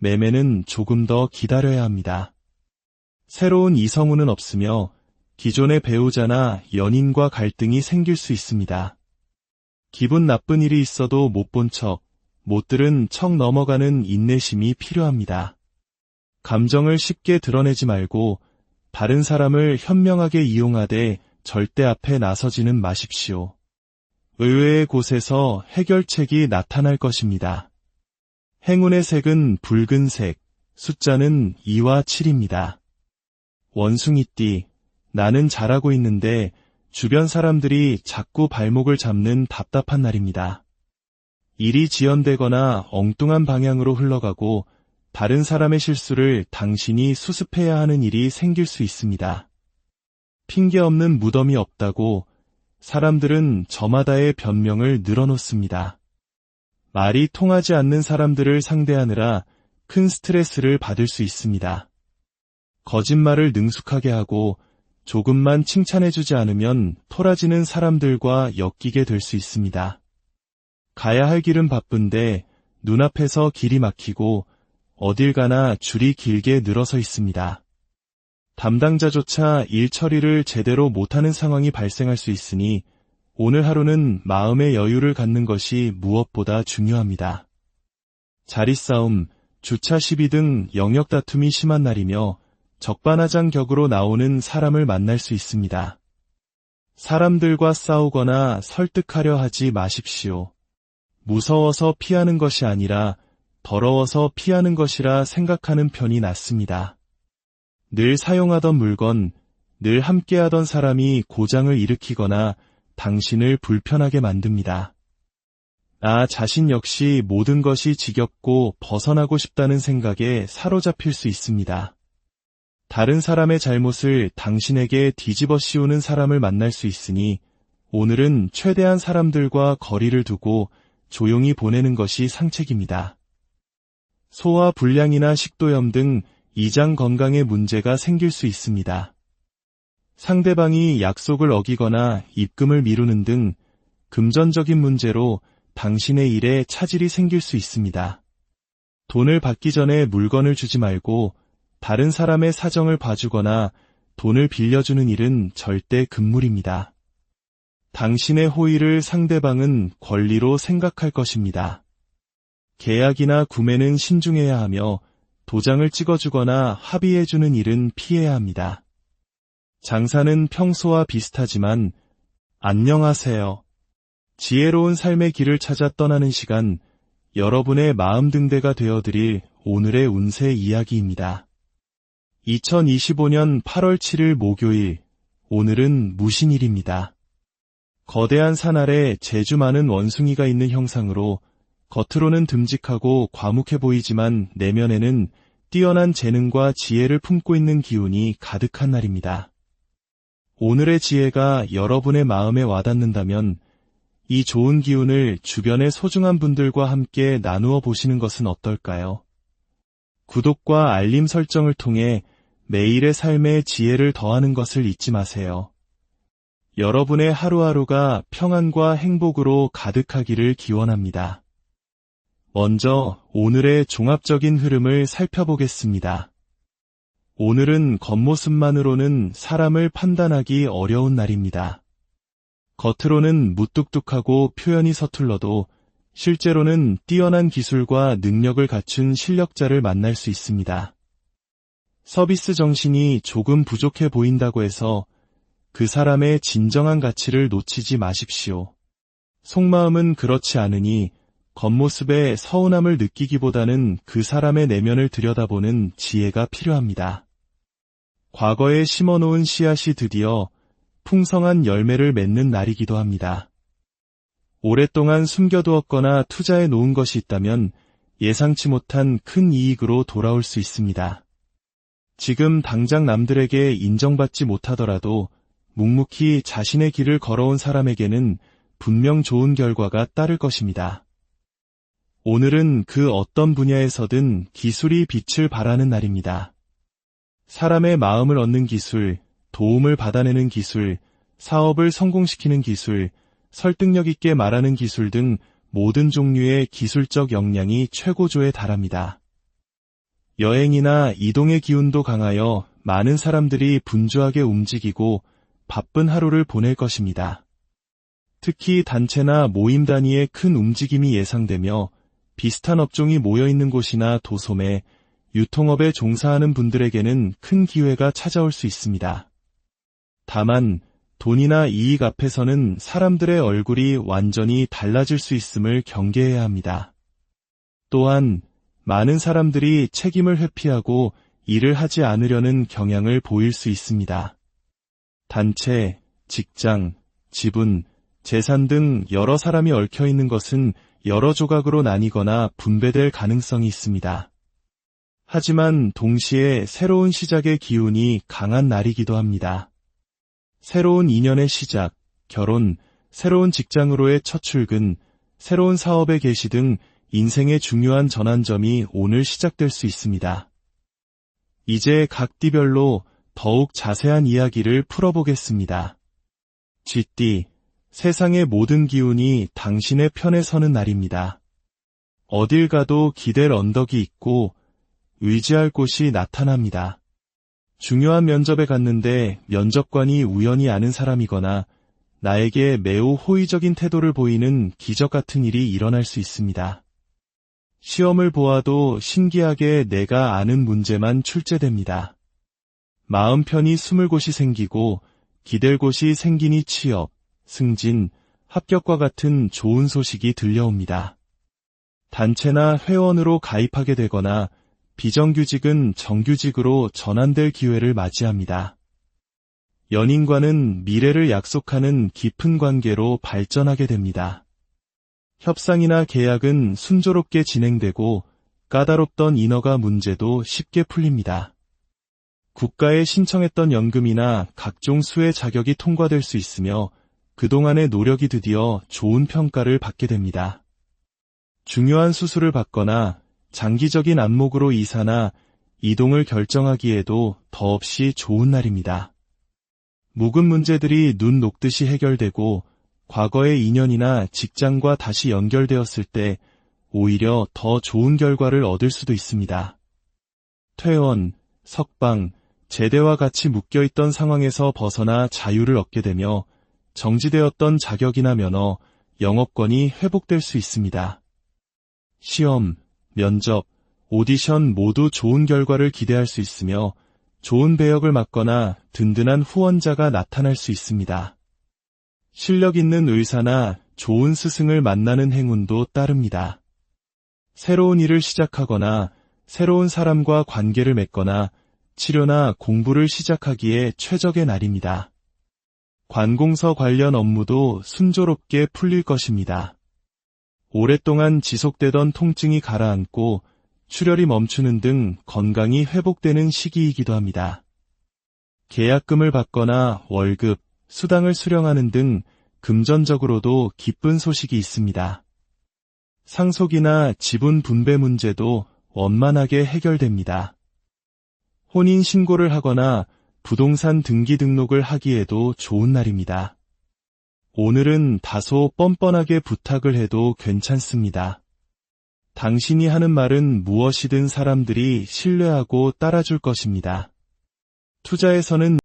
매매는 조금 더 기다려야 합니다. 새로운 이성운은 없으며 기존의 배우자나 연인과 갈등이 생길 수 있습니다. 기분 나쁜 일이 있어도 못 본 척, 못 들은 척 넘어가는 인내심이 필요합니다. 감정을 쉽게 드러내지 말고 다른 사람을 현명하게 이용하되 절대 앞에 나서지는 마십시오. 의외의 곳에서 해결책이 나타날 것입니다. 행운의 색은 붉은색, 숫자는 2와 7입니다. 원숭이띠, 나는 잘하고 있는데 주변 사람들이 자꾸 발목을 잡는 답답한 날입니다. 일이 지연되거나 엉뚱한 방향으로 흘러가고 다른 사람의 실수를 당신이 수습해야 하는 일이 생길 수 있습니다. 핑계 없는 무덤이 없다고 사람들은 저마다의 변명을 늘어놓습니다. 말이 통하지 않는 사람들을 상대하느라 큰 스트레스를 받을 수 있습니다. 거짓말을 능숙하게 하고 조금만 칭찬해주지 않으면 토라지는 사람들과 엮이게 될 수 있습니다. 가야 할 길은 바쁜데 눈앞에서 길이 막히고 어딜 가나 줄이 길게 늘어서 있습니다. 담당자조차 일 처리를 제대로 못하는 상황이 발생할 수 있으니 오늘 하루는 마음의 여유를 갖는 것이 무엇보다 중요합니다. 자리싸움, 주차 시비 등 영역 다툼이 심한 날이며 적반하장 격으로 나오는 사람을 만날 수 있습니다. 사람들과 싸우거나 설득하려 하지 마십시오. 무서워서 피하는 것이 아니라 더러워서 피하는 것이라 생각하는 편이 낫습니다. 늘 사용하던 물건, 늘 함께하던 사람이 고장을 일으키거나 당신을 불편하게 만듭니다. 나 자신 역시 모든 것이 지겹고 벗어나고 싶다는 생각에 사로잡힐 수 있습니다. 다른 사람의 잘못을 당신에게 뒤집어 씌우는 사람을 만날 수 있으니 오늘은 최대한 사람들과 거리를 두고 조용히 보내는 것이 상책입니다. 소화 불량이나 식도염 등 이장 건강에 문제가 생길 수 있습니다. 상대방이 약속을 어기거나 입금을 미루는 등 금전적인 문제로 당신의 일에 차질이 생길 수 있습니다. 돈을 받기 전에 물건을 주지 말고 다른 사람의 사정을 봐주거나 돈을 빌려주는 일은 절대 금물입니다. 당신의 호의를 상대방은 권리로 생각할 것입니다. 계약이나 구매는 신중해야 하며 도장을 찍어주거나 합의해주는 일은 피해야 합니다. 장사는 평소와 비슷하지만 안녕하세요. 지혜로운 삶의 길을 찾아 떠나는 시간, 여러분의 마음 등대가 되어드릴 오늘의 운세 이야기입니다. 2025년 8월 7일 목요일, 오늘은 무신일입니다. 거대한 산 아래 재주 많은 원숭이가 있는 형상으로 겉으로는 듬직하고 과묵해 보이지만 내면에는 뛰어난 재능과 지혜를 품고 있는 기운이 가득한 날입니다. 오늘의 지혜가 여러분의 마음에 와닿는다면 이 좋은 기운을 주변의 소중한 분들과 함께 나누어 보시는 것은 어떨까요? 구독과 알림 설정을 통해 매일의 삶에 지혜를 더하는 것을 잊지 마세요. 여러분의 하루하루가 평안과 행복으로 가득하기를 기원합니다. 먼저 오늘의 종합적인 흐름을 살펴보겠습니다. 오늘은 겉모습만으로는 사람을 판단하기 어려운 날입니다. 겉으로는 무뚝뚝하고 표현이 서툴러도 실제로는 뛰어난 기술과 능력을 갖춘 실력자를 만날 수 있습니다. 서비스 정신이 조금 부족해 보인다고 해서 그 사람의 진정한 가치를 놓치지 마십시오. 속마음은 그렇지 않으니 겉모습에 서운함을 느끼기보다는 그 사람의 내면을 들여다보는 지혜가 필요합니다. 과거에 심어놓은 씨앗이 드디어 풍성한 열매를 맺는 날이기도 합니다. 오랫동안 숨겨두었거나 투자해 놓은 것이 있다면 예상치 못한 큰 이익으로 돌아올 수 있습니다. 지금 당장 남들에게 인정받지 못하더라도 묵묵히 자신의 길을 걸어온 사람에게는 분명 좋은 결과가 따를 것입니다. 오늘은 그 어떤 분야에서든 기술이 빛을 발하는 날입니다. 사람의 마음을 얻는 기술, 도움을 받아내는 기술, 사업을 성공시키는 기술, 설득력 있게 말하는 기술 등 모든 종류의 기술적 역량이 최고조에 달합니다. 여행이나 이동의 기운도 강하여 많은 사람들이 분주하게 움직이고 바쁜 하루를 보낼 것입니다. 특히 단체나 모임 단위의 큰 움직임이 예상되며 비슷한 업종이 모여있는 곳이나 도소매, 유통업에 종사하는 분들에게는 큰 기회가 찾아올 수 있습니다. 다만 돈이나 이익 앞에서는 사람들의 얼굴이 완전히 달라질 수 있음을 경계해야 합니다. 또한 많은 사람들이 책임을 회피하고 일을 하지 않으려는 경향을 보일 수 있습니다. 단체, 직장, 지분, 재산 등 여러 사람이 얽혀있는 것은 여러 조각으로 나뉘거나 분배될 가능성이 있습니다. 하지만 동시에 새로운 시작의 기운이 강한 날이기도 합니다. 새로운 인연의 시작, 결혼, 새로운 직장으로의 첫 출근, 새로운 사업의 개시 등 인생의 중요한 전환점이 오늘 시작될 수 있습니다. 이제 각 띠별로 더욱 자세한 이야기를 풀어보겠습니다. 쥐띠, 세상의 모든 기운이 당신의 편에 서는 날입니다. 어딜 가도 기댈 언덕이 있고 의지할 곳이 나타납니다. 중요한 면접에 갔는데 면접관이 우연히 아는 사람이거나 나에게 매우 호의적인 태도를 보이는 기적 같은 일이 일어날 수 있습니다. 시험을 보아도 신기하게 내가 아는 문제만 출제됩니다. 마음 편히 숨을 곳이 생기고 기댈 곳이 생기니 취업, 승진, 합격과 같은 좋은 소식이 들려옵니다. 단체나 회원으로 가입하게 되거나 비정규직은 정규직으로 전환될 기회를 맞이합니다. 연인과는 미래를 약속하는 깊은 관계로 발전하게 됩니다. 협상이나 계약은 순조롭게 진행되고 까다롭던 인허가 문제도 쉽게 풀립니다. 국가에 신청했던 연금이나 각종 수혜 자격이 통과될 수 있으며 그동안의 노력이 드디어 좋은 평가를 받게 됩니다. 중요한 수술을 받거나 장기적인 안목으로 이사나 이동을 결정하기에도 더없이 좋은 날입니다. 묵은 문제들이 눈 녹듯이 해결되고 과거의 인연이나 직장과 다시 연결되었을 때 오히려 더 좋은 결과를 얻을 수도 있습니다. 퇴원, 석방, 제대와 같이 묶여있던 상황에서 벗어나 자유를 얻게 되며 정지되었던 자격이나 면허, 영업권이 회복될 수 있습니다. 시험, 면접, 오디션 모두 좋은 결과를 기대할 수 있으며 좋은 배역을 맡거나 든든한 후원자가 나타날 수 있습니다. 실력 있는 의사나 좋은 스승을 만나는 행운도 따릅니다. 새로운 일을 시작하거나 새로운 사람과 관계를 맺거나 치료나 공부를 시작하기에 최적의 날입니다. 관공서 관련 업무도 순조롭게 풀릴 것입니다. 오랫동안 지속되던 통증이 가라앉고 출혈이 멈추는 등 건강이 회복되는 시기이기도 합니다. 계약금을 받거나 월급, 수당을 수령하는 등 금전적으로도 기쁜 소식이 있습니다. 상속이나 지분 분배 문제도 원만하게 해결됩니다. 혼인 신고를 하거나 부동산 등기 등록을 하기에도 좋은 날입니다. 오늘은 다소 뻔뻔하게 부탁을 해도 괜찮습니다. 당신이 하는 말은 무엇이든 사람들이 신뢰하고 따라줄 것입니다. 투자에서는